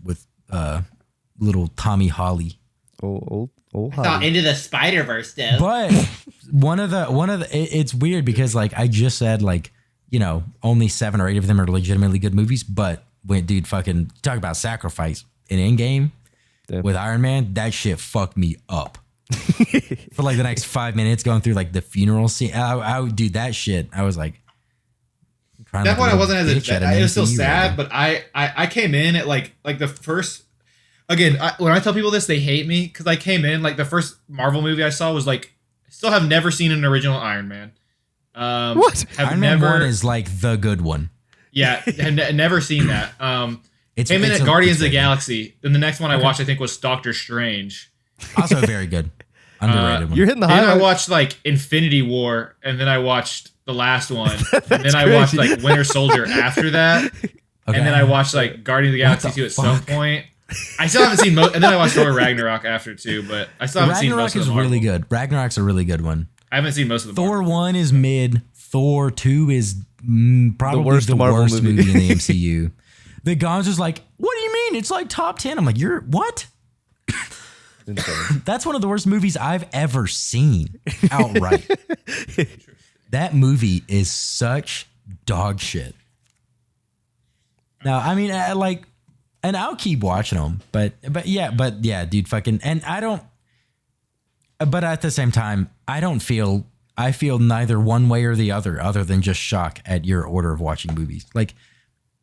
little Tommy Holly. Old I thought Into the Spider-Verse though. But one of the it's weird because like I just said like, only 7 or 8 of them are legitimately good movies, but when dude fucking talk about sacrifice in Endgame with Iron Man, that shit fucked me up. For like the next 5 minutes going through like the funeral scene. I would do that shit. I was like, that one I wasn't as it was still sad, but I came in at like the first. Again, when I tell people this, they hate me because I came in like the first Marvel movie I saw was like still have never seen an original Iron Man. What? Iron Man 1 is like the good one. Yeah, have never seen that. Came in at Guardians of the Galaxy. Then the next one I watched I think was Doctor Strange. Also very good. Underrated one. You're hitting the high. Then I watched like Infinity War, and then I watched the last one, and then I watched like Winter Soldier after that, and then I watched like Guardians of the Galaxy 2 at some point. I still haven't seen and then I watched Thor Ragnarok after too, but I still haven't seen most of them. Ragnarok is really good. Ragnarok's a really good one. I haven't seen most of them. Thor 1 is mid. Thor 2 is probably the worst movie in the MCU. The Gonzo's is like, what do you mean? It's like top 10. I'm like, you're what? That's one of the worst movies I've ever seen outright. That movie is such dog shit. Now, I mean, and I'll keep watching them, but yeah, dude, fucking, and I don't. But at the same time, I feel neither one way or the other than just shock at your order of watching movies. Like,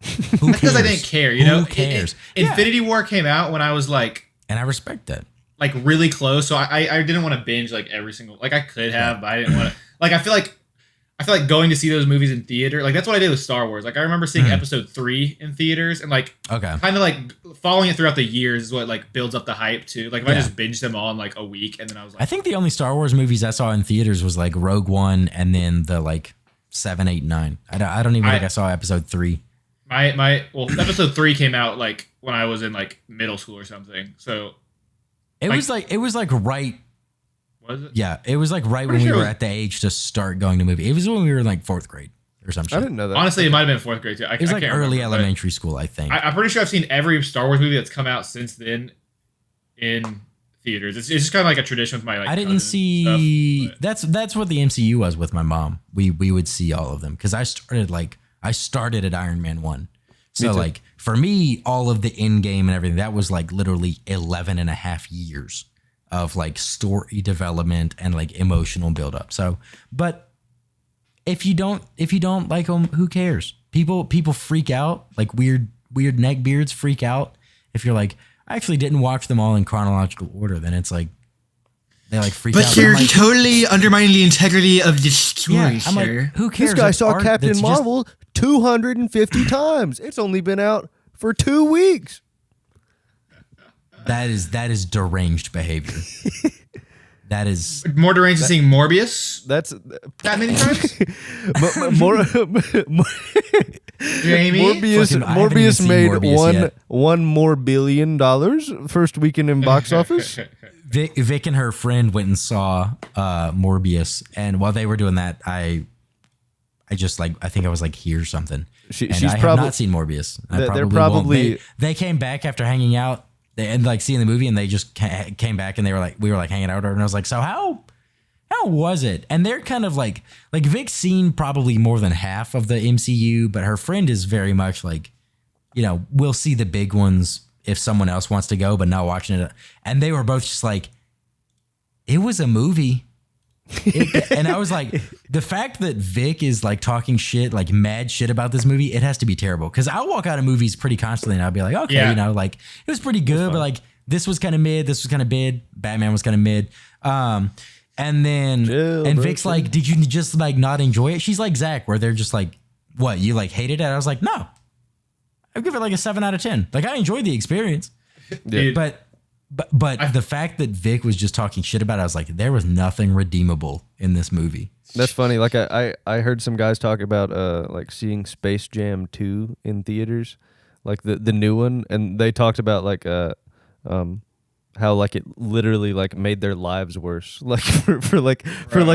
who cares? Because I didn't care, Who cares? Infinity War came out when I was like, and I respect that. Like really close, so I didn't want to binge like every single, like I could have, but I didn't want to. Like I feel I feel like going to see those movies in theater, like that's what I did with Star Wars. Like I remember seeing episode 3 in theaters and like kind of like following it throughout the years is what like builds up the hype too. Like if I just binged them all in like a week and then I was like, I think the only Star Wars movies I saw in theaters was like Rogue One and then the like 7, 8, 9. I don't even think I saw episode 3. Well, episode 3 came out like when I was in like middle school or something. So it was like right. Was it? Yeah, it was like right when we were at the age to start going to movies. It was when we were in like 4th grade or something. I didn't know that. Honestly, it might have been 4th grade too. It was like early elementary school, I think. I'm pretty sure I've seen every Star Wars movie that's come out since then in theaters. It's just kind of like a tradition with my like. I didn't see. Stuff, that's what the MCU was with my mom. We would see all of them because I started at Iron Man 1. So like for me, all of the Endgame and everything that was like literally 11 and a half years of like story development and like emotional buildup. So, but if you don't like them, who cares? People freak out, like weird neckbeards freak out. If you're like, I actually didn't watch them all in chronological order, then it's like they like freak out. But you're like, totally undermining the integrity of the story, I'm like, who cares? This guy saw Captain Marvel 250 times. It's only been out for 2 weeks. That is deranged behavior. That is more deranged than seeing Morbius. That's that many times. Jamie? Morbius made $1 more billion first weekend in box office. Vic and her friend went and saw Morbius, and while they were doing that, I think I was like here or something. She's I have not seen Morbius. They're probably they came back after hanging out and like seeing the movie, and they just came back and we were like hanging out, and I was like, so how was it? And they're kind of like Vic's seen probably more than half of the MCU, but her friend is very much like, we'll see the big ones if someone else wants to go, but not watching it. And they were both just like, it was a movie. And I was like, the fact that Vic is like talking shit, like mad shit about this movie, it has to be terrible. Because I'll walk out of movies pretty constantly and I'll be like, okay, like it was pretty good, but like this was kind of mid, this was kind of mid, Batman was kind of mid. And then Vic's like, did you just like not enjoy it? She's like Zach, where they're just like, what, you like hated it? I was like, no, I'd give it like a 7 out of 10. Like I enjoyed the experience, but the fact that Vic was just talking shit about it, I was like, there was nothing redeemable in this movie. That's funny. Like I heard some guys talk about like seeing Space Jam 2 in theaters, like the new one, and they talked about like how like it literally like made their lives worse. Like for like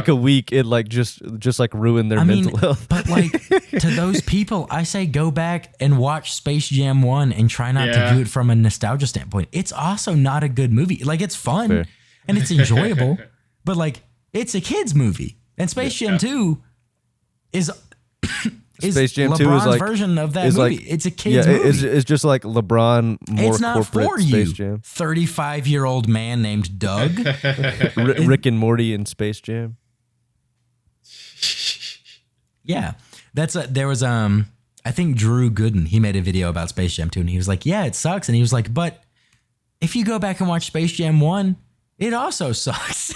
a week, it like just like ruined their mental health. But like to those people, I say go back and watch Space Jam 1 and try not to view it from a nostalgia standpoint. It's also not a good movie. Like it's fun and it's enjoyable, but like it's a kid's movie. And Space Jam 2 is Space Jam LeBron's 2 is like version of that movie. Like, it's a kid's movie. It's just like LeBron more it's not corporate for Space you, Jam. 35-year-old man named Doug. Rick and Morty in Space Jam. Yeah. There was I think Drew Gooden, he made a video about Space Jam 2 and he was like, yeah, it sucks. And he was like, but if you go back and watch Space Jam 1, it also sucks.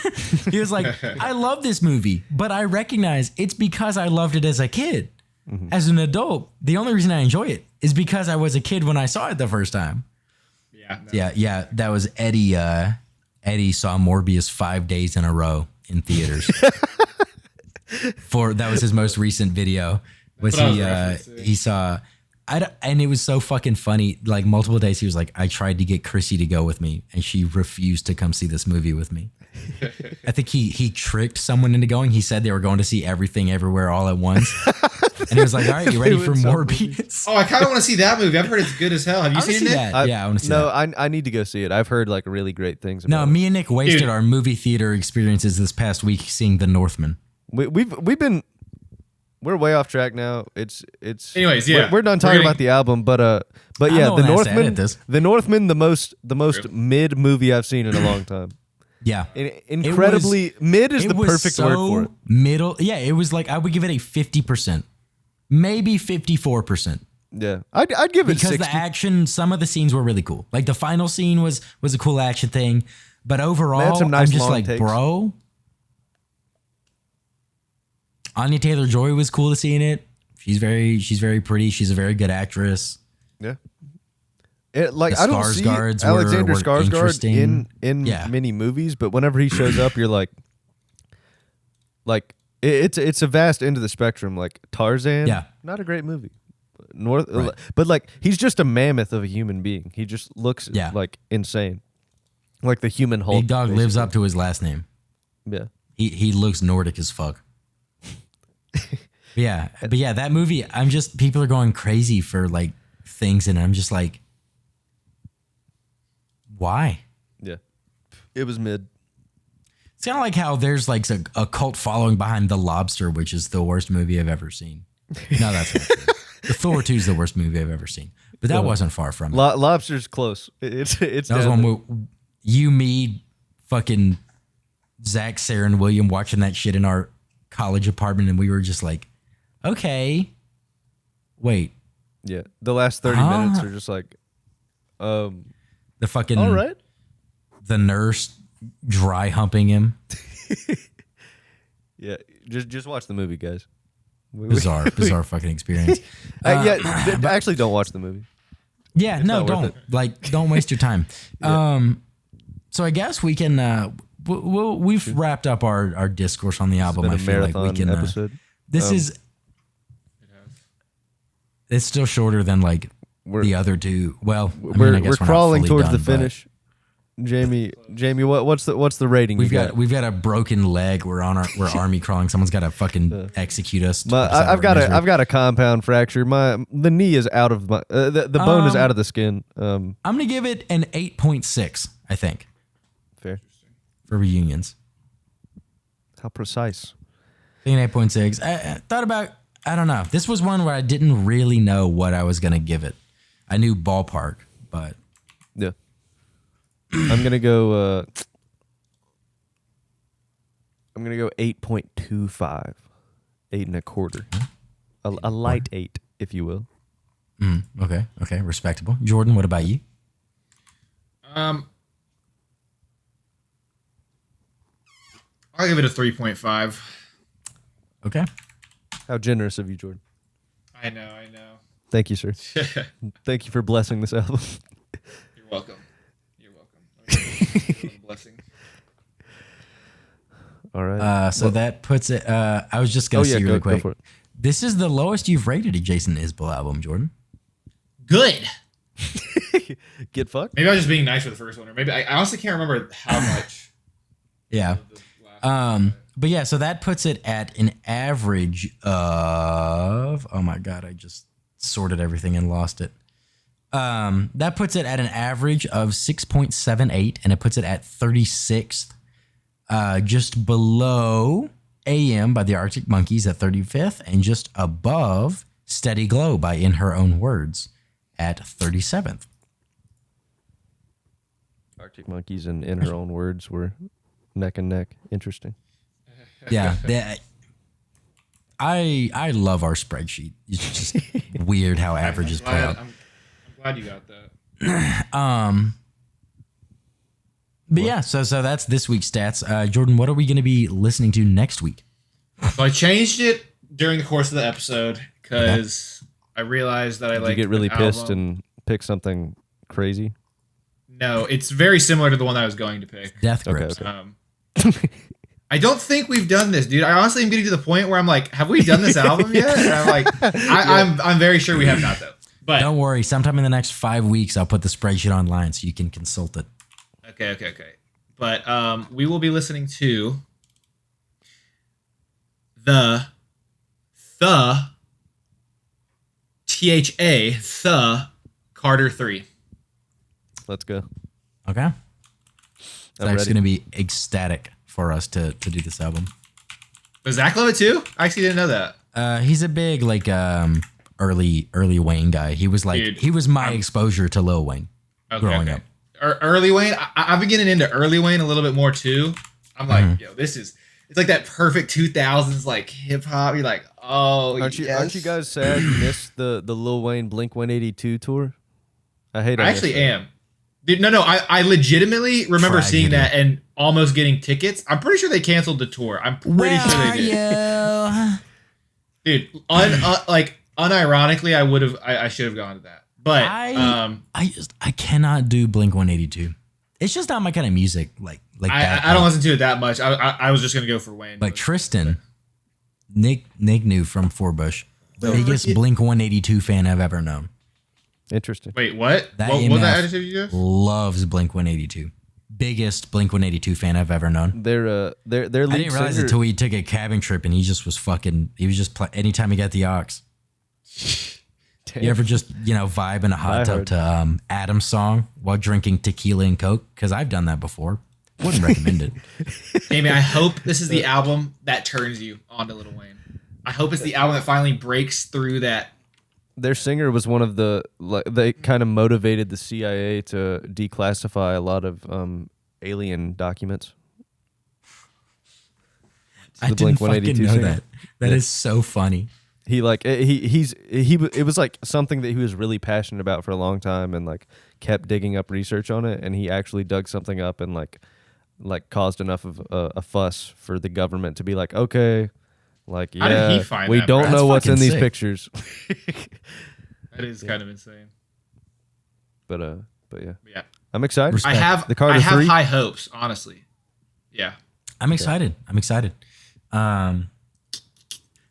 He was like, I love this movie, but I recognize it's because I loved it as a kid. Mm-hmm. As an adult, the only reason I enjoy it is because I was a kid when I saw it the first time. Yeah. That was Eddie. Eddie saw Morbius 5 days in a row in theaters. That was his most recent video. He saw, and it was so fucking funny. Like multiple days, he was like, I tried to get Chrissy to go with me, and she refused to come see this movie with me. I think he tricked someone into going. He said they were going to see Everything Everywhere All at Once. And he was like, all right, you ready for Morbius? Oh, I kind of want to see that movie. I've heard it's good as hell. Have you seen it? Yeah, I want to see that. No, I need to go see it. I've heard like really great things about it. No, me and Nick wasted our movie theater experiences this past week seeing The Northman. We're way off track now. Anyways, yeah. We're done talking about the album, but yeah, The Northman, the most mid movie I've seen in a long time. Yeah. Incredibly mid is the perfect word for it. Middle. Yeah, it was like I would give it a 50%. Maybe 54%. Yeah. I'd give it 60. Because the action, some of the scenes were really cool. Like the final scene was a cool action thing, but overall I'm just like, bro, Anya Taylor-Joy was cool to see in it. She's very pretty. She's a very good actress. Yeah. The I don't see Skarsgårds Alexander were Skarsgård interesting. in many movies, but whenever he shows up, you're like it's a vast end of the spectrum. Like Tarzan, not a great movie. But like he's just a mammoth of a human being. He just looks like insane, like the human Hulk. Big Dog lives up to his last name. Yeah, he looks Nordic as fuck. but yeah, that movie. People are going crazy for like things, and I'm just like, why? Yeah, it was mid. It's kind of like how there's like a cult following behind The Lobster, which is the worst movie I've ever seen. No, that's not true. The Thor 2 is the worst movie I've ever seen, but that wasn't far from it. Lobster's close. It's that was one where you, me, fucking Zach, Sarah, and William watching that shit in our college apartment, and we were just like, okay, wait. Yeah, the last 30 minutes are just like, the fucking all right. The nurse dry humping him. Yeah, just watch the movie, guys. Bizarre fucking experience. Actually, don't watch the movie. Yeah, no, don't. Like, don't waste your time. So I guess we can. We've wrapped up our discourse on the album. I feel like we can. Episode. This is. It's still shorter than like the other two. Well, we're crawling towards the finish. Jamie, what's the rating? We've got a broken leg. We're army crawling. Someone's got to fucking execute us. I've got a compound fracture. The knee is out of my the bone is out of the skin. I'm gonna give it an 8.6. I think. Fair for reunions. How precise? I think 8.6. I thought about. I don't know. This was one where I didn't really know what I was gonna give it. I knew ballpark, but yeah. I'm gonna go 8.25, 8.25, a light 8, if you will. Okay, respectable. Jordan, what about you? I'll give it a 3.5. Okay. How generous of you, Jordan. I know. Thank you, sir. Thank you for blessing this album. You're welcome. Blessing. All right. So that puts it. I was just gonna see really quick. Go for it. This is the lowest you've rated a Jason Isbell album, Jordan. Good. Get fucked. Maybe I was just being nice for the first one, or maybe I honestly can't remember how much. Yeah. But yeah, so that puts it at an average of. Oh my god! I just sorted everything and lost it. That puts it at an average of 6.78, and it puts it at 36th, just below AM by the Arctic Monkeys at 35th, and just above Steady Glow by In Her Own Words at 37th. Arctic Monkeys and In Her Own Words were neck and neck. Interesting. Yeah. I love our spreadsheet. It's just weird how averages play out. I'm glad you got that. But yeah, so that's this week's stats. Jordan, what are we going to be listening to next week? So I changed it during the course of the episode because I realized that Did you get really pissed and pick something crazy? No, it's very similar to the one that I was going to pick. Death Grips. Okay. I don't think we've done this, dude. I honestly am getting to the point where I'm like, have we done this album yet? And I'm like, I'm very sure we have not, though. But don't worry. Sometime in the next 5 weeks, I'll put the spreadsheet online so you can consult it. Okay. But we will be listening to the Carter 3. Let's go. Okay. Zach's going to be ecstatic for us to do this album. Does Zach love it too? I actually didn't know that. He's a big early Wayne guy. He was Dude, he was my exposure to Lil Wayne growing up. Early Wayne, I've been getting into early Wayne a little bit more too. I'm like, yo, it's like that perfect 2000s like hip hop. You're like, oh, aren't you guys sad you missed the Lil Wayne Blink 182 tour? I actually am. Dude, no. I legitimately remember seeing that and almost getting tickets. I'm pretty sure they canceled the tour. I'm pretty sure they did. Dude, unironically, I should have gone to that. But I cannot do Blink 182. It's just not my kind of music. Like that. I don't listen to it that much. I was just gonna go for Wayne. Like Tristan, Nick knew from Forbush, biggest Blink 182 fan I've ever known. Interesting. Wait, what? That what that adjective you used? Loves Blink 182. Biggest Blink 182 fan I've ever known. Their I didn't realize it until we took a cabin trip and he was just anytime he got the aux. You ever just, vibe in a hot tub to Adam's song while drinking tequila and Coke? Because I've done that before. Wouldn't recommend it. Jamie, I hope this is the album that turns you on to Lil Wayne. I hope it's the album that finally breaks through that. Their singer was one of they kind of motivated the CIA to declassify a lot of alien documents. I didn't fucking know that. That is so funny. He it was like something that he was really passionate about for a long time and like kept digging up research on it, and he actually dug something up and like caused enough of a fuss for the government to be like, okay, like, how did he find we that, don't bro? know what's in these sick. pictures. That is kind of insane. But yeah. Yeah. I'm excited. Respect. I have the Carter 3. high hopes, honestly. Yeah. I'm excited.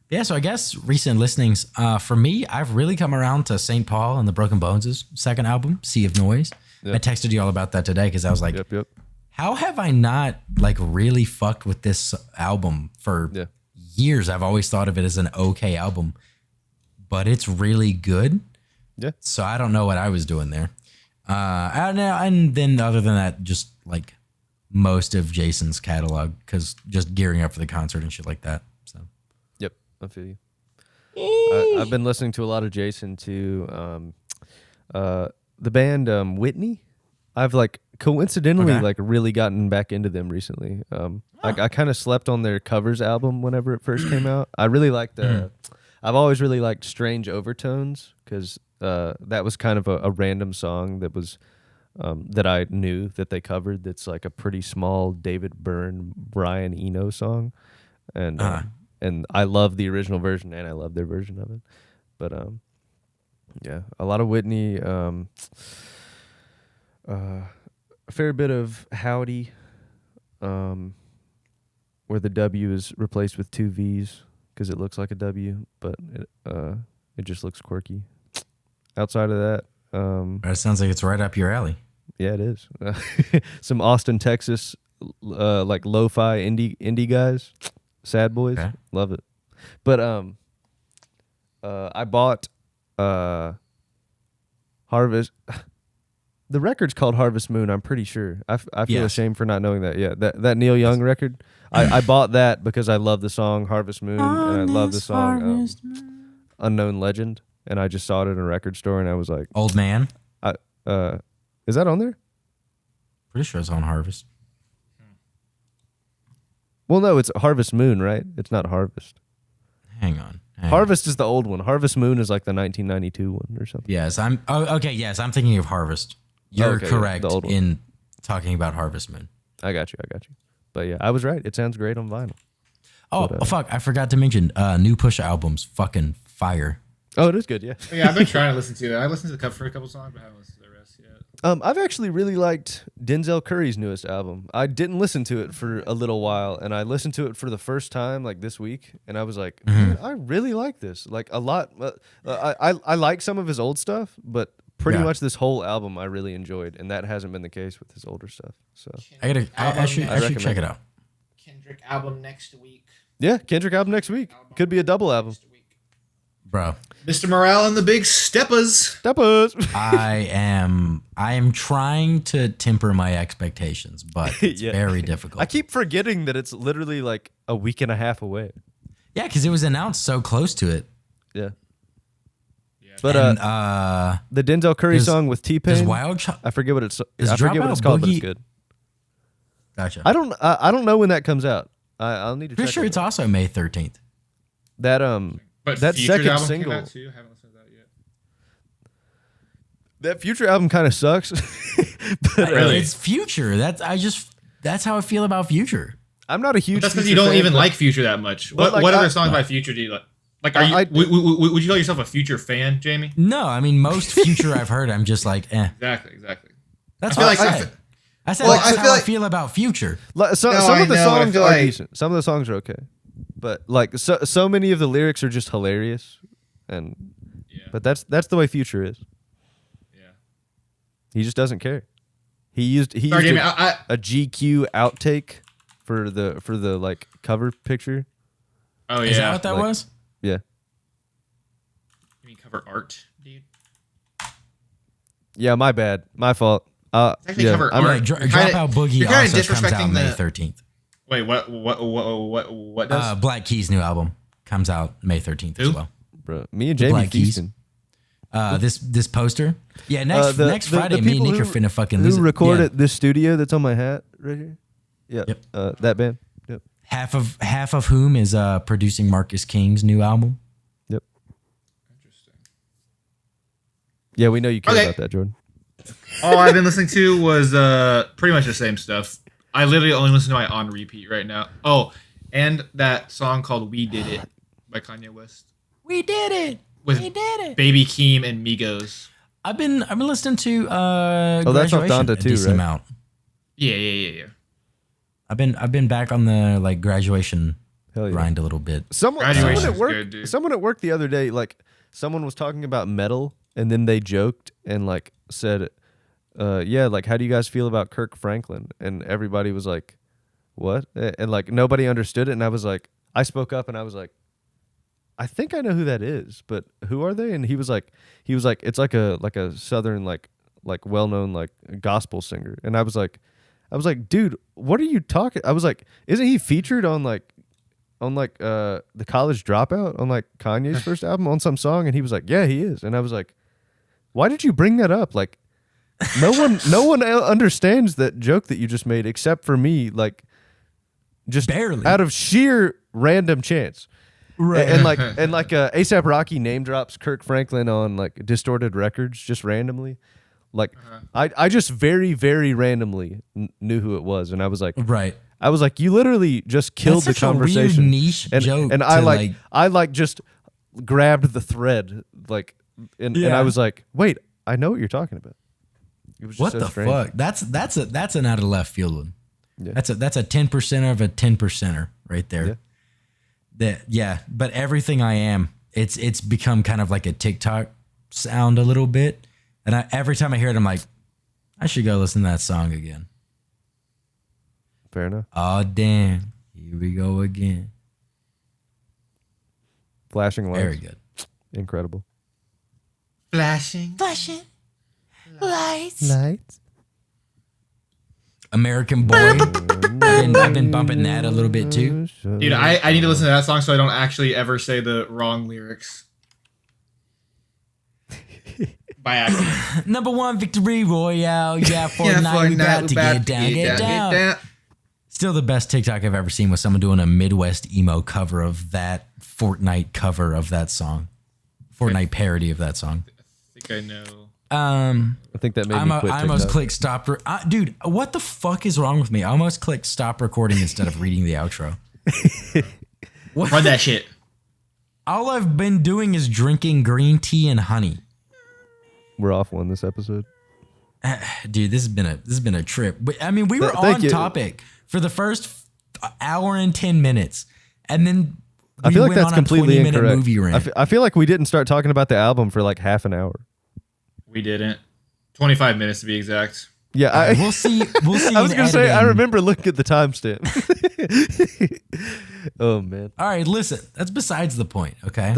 Yeah, so I guess recent listenings. For me, I've really come around to St. Paul and the Broken Bones' second album, Sea of Noise. Yep. I texted you all about that today because I was like, yep. How have I not like really fucked with this album for years? I've always thought of it as an okay album, but it's really good. Yeah. So I don't know what I was doing there. And then other than that, just like most of Jason's catalog, because just gearing up for the concert and shit like that. So. Yep, I feel you. I've been listening to a lot of Jason to the band Whitney. I've like coincidentally like really gotten back into them recently. I kind of slept on their covers album whenever it first came out. I really liked I've always really liked Strange Overtones because that was kind of a random song that was that I knew that they covered. That's like a pretty small David Byrne, Brian Eno song, and I love the original version and I love their version of it. But yeah, a lot of Whitney. A fair bit of Howdy, where the W is replaced with two V's because it looks like a W, but it just looks quirky. Outside of that, That sounds like it's right up your alley. Yeah, it is. Some Austin, Texas, like lo-fi indie guys, sad boys, love it. But I bought Harvest. The record's called Harvest Moon, I'm pretty sure. I feel ashamed for not knowing that. Yeah, that Neil Young record. I bought that because I love the song Harvest Moon, and I love the song Unknown Legend, and I just saw it in a record store, and I was like... Old Man? Is that on there? Pretty sure it's on Harvest. Well, no, it's Harvest Moon, right? It's not Harvest. Hang on. Harvest is the old one. Harvest Moon is like the 1992 one or something. Yes, I'm thinking of Harvest. You're correct in talking about Harvest Moon. I got you. But yeah, I was right. It sounds great on vinyl. Oh, fuck. I forgot to mention new Push albums. Fucking fire. Oh, it is good, yeah. Yeah, I've been trying to listen to it. I listened to the for a couple songs, but I haven't listened to the rest yet. I've actually really liked Denzel Curry's newest album. I didn't listen to it for a little while, and I listened to it for the first time like this week, and I was like, man, I really like this. Like a lot. I like some of his old stuff, but pretty much this whole album I really enjoyed, and that hasn't been the case with his older stuff. So I should check it out. Kendrick album next week. Yeah, Kendrick album next week. Could be a double album. Bro. Mr. Morale and the Big Steppers. I am trying to temper my expectations, but it's very difficult. I keep forgetting that it's literally like a week and a half away. Yeah, because it was announced so close to it. Yeah. But the Denzel Curry song with T-Pain, I forget what it's called, but it's good. Gotcha. I don't know when that comes out. I'll need to check. Pretty sure it's also May 13th. But that Future's second album single. Came out too? I haven't listened to that yet. That Future album kind of sucks. Really? It's Future. That's how I feel about Future. I'm not a huge. That's because Future you don't fan, even but- like Future that much. But, What like, other songs by Future do you like? Like, are you? Would you call yourself a Future fan, Jamie? No, I mean most Future I've heard, I'm just like, eh. Exactly. That's I feel what I like said. I said Well, that's I feel how I like- feel about Future. Some No, of the I know, I songs feel are like- decent. Some of the songs are okay, but like so many of the lyrics are just hilarious, and Yeah. but that's the way Future is. Yeah. He just doesn't care. He used Sorry, Jamie. a GQ outtake for the like cover picture. Oh yeah. Is that what that like- was? Yeah. You mean cover art, dude? Yeah, my bad. My fault. actually yeah, cover I'm art. like, Dro- You're kinda- Dropout Boogie you're kinda also comes out disrespecting May the- 13th. Wait, what does? Black Keys' new album comes out May 13th as Who? well. bro, me and Jamie Black Keys. feasting. This poster. Yeah, next The Friday, me and people Nick are who- finna fucking who lose it. recorded this studio that's on my hat right here. Yeah, Yep. that band. Yep. Half of whom is producing Marcus King's new album. Yep. Interesting. Yeah, we know you care Okay. about that, Jordan. All I've been listening to was pretty much the same stuff. I literally only listen to my on repeat right now. Oh, and that song called "We Did It" by Kanye West We did it. with We did it. Baby Keem and Migos. I've been listening to that's off Graduation Donda a too, decent right? amount. Yeah. I've been back on the like Graduation Hell yeah. grind a little bit. Someone Graduation's at work. good, dude. Someone at work the other day, like someone was talking about metal, and then they joked and like said, "Yeah, like how do you guys feel about Kirk Franklin?" And everybody was like, "What?" And like nobody understood it. And I was like, I spoke up and I was like, I think I know who that is, but who are they? And he was like, it's like a southern like well known like gospel singer. And I was like, dude, what are you talking? I was like, isn't he featured on the College Dropout on like Kanye's first album on some song? And he was like, yeah, he is. And I was like, why did you bring that up? Like, no one understands that joke that you just made except for me. Like, just Barely. out of sheer random chance. Right. And ASAP Rocky name drops Kirk Franklin on like Distorted Records just randomly. Like I just very, very randomly knew who it was, and I was like, Right. I was like, you literally just killed That's the such a weird conversation. niche and, joke and to, I just grabbed the thread, like, and Yeah. I was like, wait, I know what you're talking about. It was just What so the strange. fuck? That's an out of left field one. Yeah. That's a 10% of a 10%er right there. But everything I am, it's become kind of like a TikTok sound a little bit. And every time I hear it, I'm like, I should go listen to that song again. Fair enough. Oh damn, here we go again. Flashing lights. Very good. Incredible. Flashing. Lights. American Boy. I've been bumping that a little bit too. Dude, I need to listen to that song so I don't actually ever say the wrong lyrics. By accident. Number 1 victory royale. Yeah, Fortnite, we about to get down. Still the best TikTok I've ever seen was someone doing a Midwest emo cover of that Fortnite cover of that song. Fortnite parody of that song. I think I know. I think that made me quit I almost TikTok. clicked stop. Dude, what the fuck is wrong with me? I almost clicked stop recording instead of reading the outro. Run that shit. All I've been doing is drinking green tea and honey. We're off one this episode. Dude, this has been a trip. But I mean, we were Thank on you. topic for the first hour and 10 minutes, and then I we feel like went that's on completely a 20-minute incorrect. movie rant. I feel like we didn't start talking about the album for like half an hour. We didn't. 25 minutes to be exact. Yeah, We'll see. We'll see. I was in gonna say I editing. remember looking at the timestamp. Oh man! All right, listen. That's besides the point. Okay.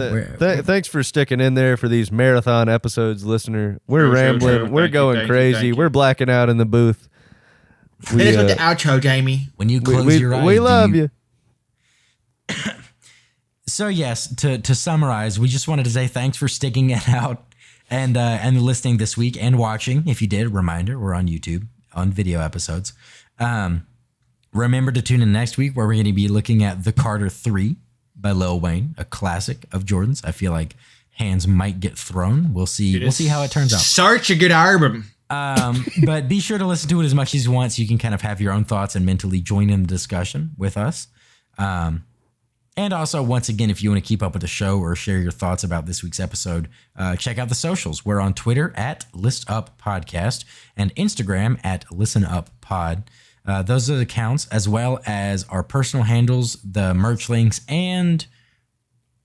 Thanks for sticking in there for these marathon episodes, listener. We're True, rambling. true. We're Thank you, going thank you, crazy. thank you. We're blacking out in the booth. Hit us with the outro, Jamie. when you close your eyes, we do love you. So yes, to summarize, we just wanted to say thanks for sticking it out and listening this week and watching. If you did, reminder, we're on YouTube on video episodes. Remember to tune in next week where we're going to be looking at The Carter 3 by Lil Wayne, a classic of Jordan's. I feel like hands might get thrown. We'll see. We'll see how it turns out. Such a good album. But be sure to listen to it as much as you want so you can kind of have your own thoughts and mentally join in the discussion with us. And also, once again, if you want to keep up with the show or share your thoughts about this week's episode, check out the socials. We're on Twitter at ListUpPodcast and Instagram at ListenUpPod. Those are the accounts, as well as our personal handles, the merch links, and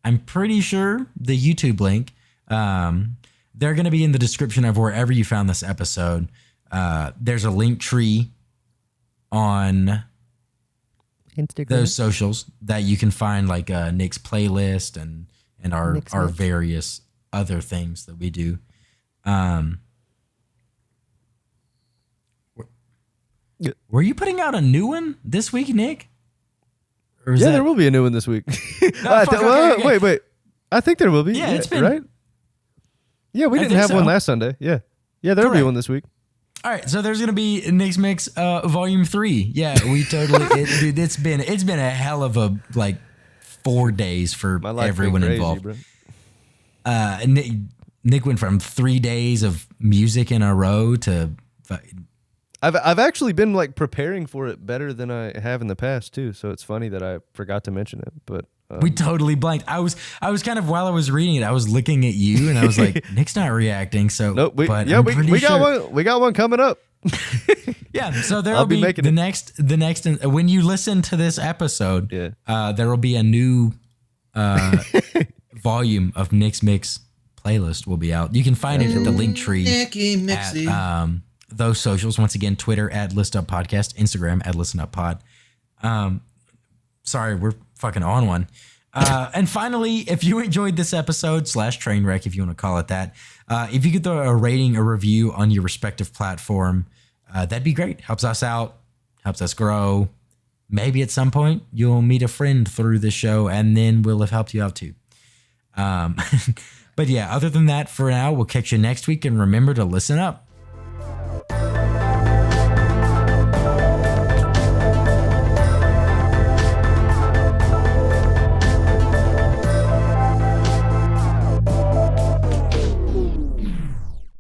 I'm pretty sure the YouTube link. They're going to be in the description of wherever you found this episode. There's a link tree on Instagram, those socials that you can find, like Nick's playlist and our various other things that we do. Were you putting out a new one this week, Nick? Or there will be a new one this week. Wait. I think there will be. Yeah, it's been right. Yeah, we didn't have one last Sunday. Yeah, there'll be one this week. All right, so there's gonna be Nick's Mix Volume 3. Yeah, we totally. Dude, it's been a hell of a 4 days for everyone involved. Bro. Nick went from 3 days of music in a row to. I've actually been preparing for it better than I have in the past too. So it's funny that I forgot to mention it, but. We totally blanked. I was kind of, while I was reading it, I was looking at you and I was like, Nick's not reacting. So we got one. We got one coming up. Yeah. So there'll be the next, when you listen to this episode, there will be a new volume of Nick's Mix playlist will be out. You can find it at the link tree at those socials. Once again, Twitter at ListUpPodcast, Instagram at ListenUpPod. Sorry, we're fucking on one. And finally, if you enjoyed this episode / train wreck, if you want to call it that, if you could throw a rating or review on your respective platform, that'd be great. Helps us out, helps us grow. Maybe at some point you'll meet a friend through the show and then we'll have helped you out too. But yeah, other than that, for now, we'll catch you next week and remember to listen up.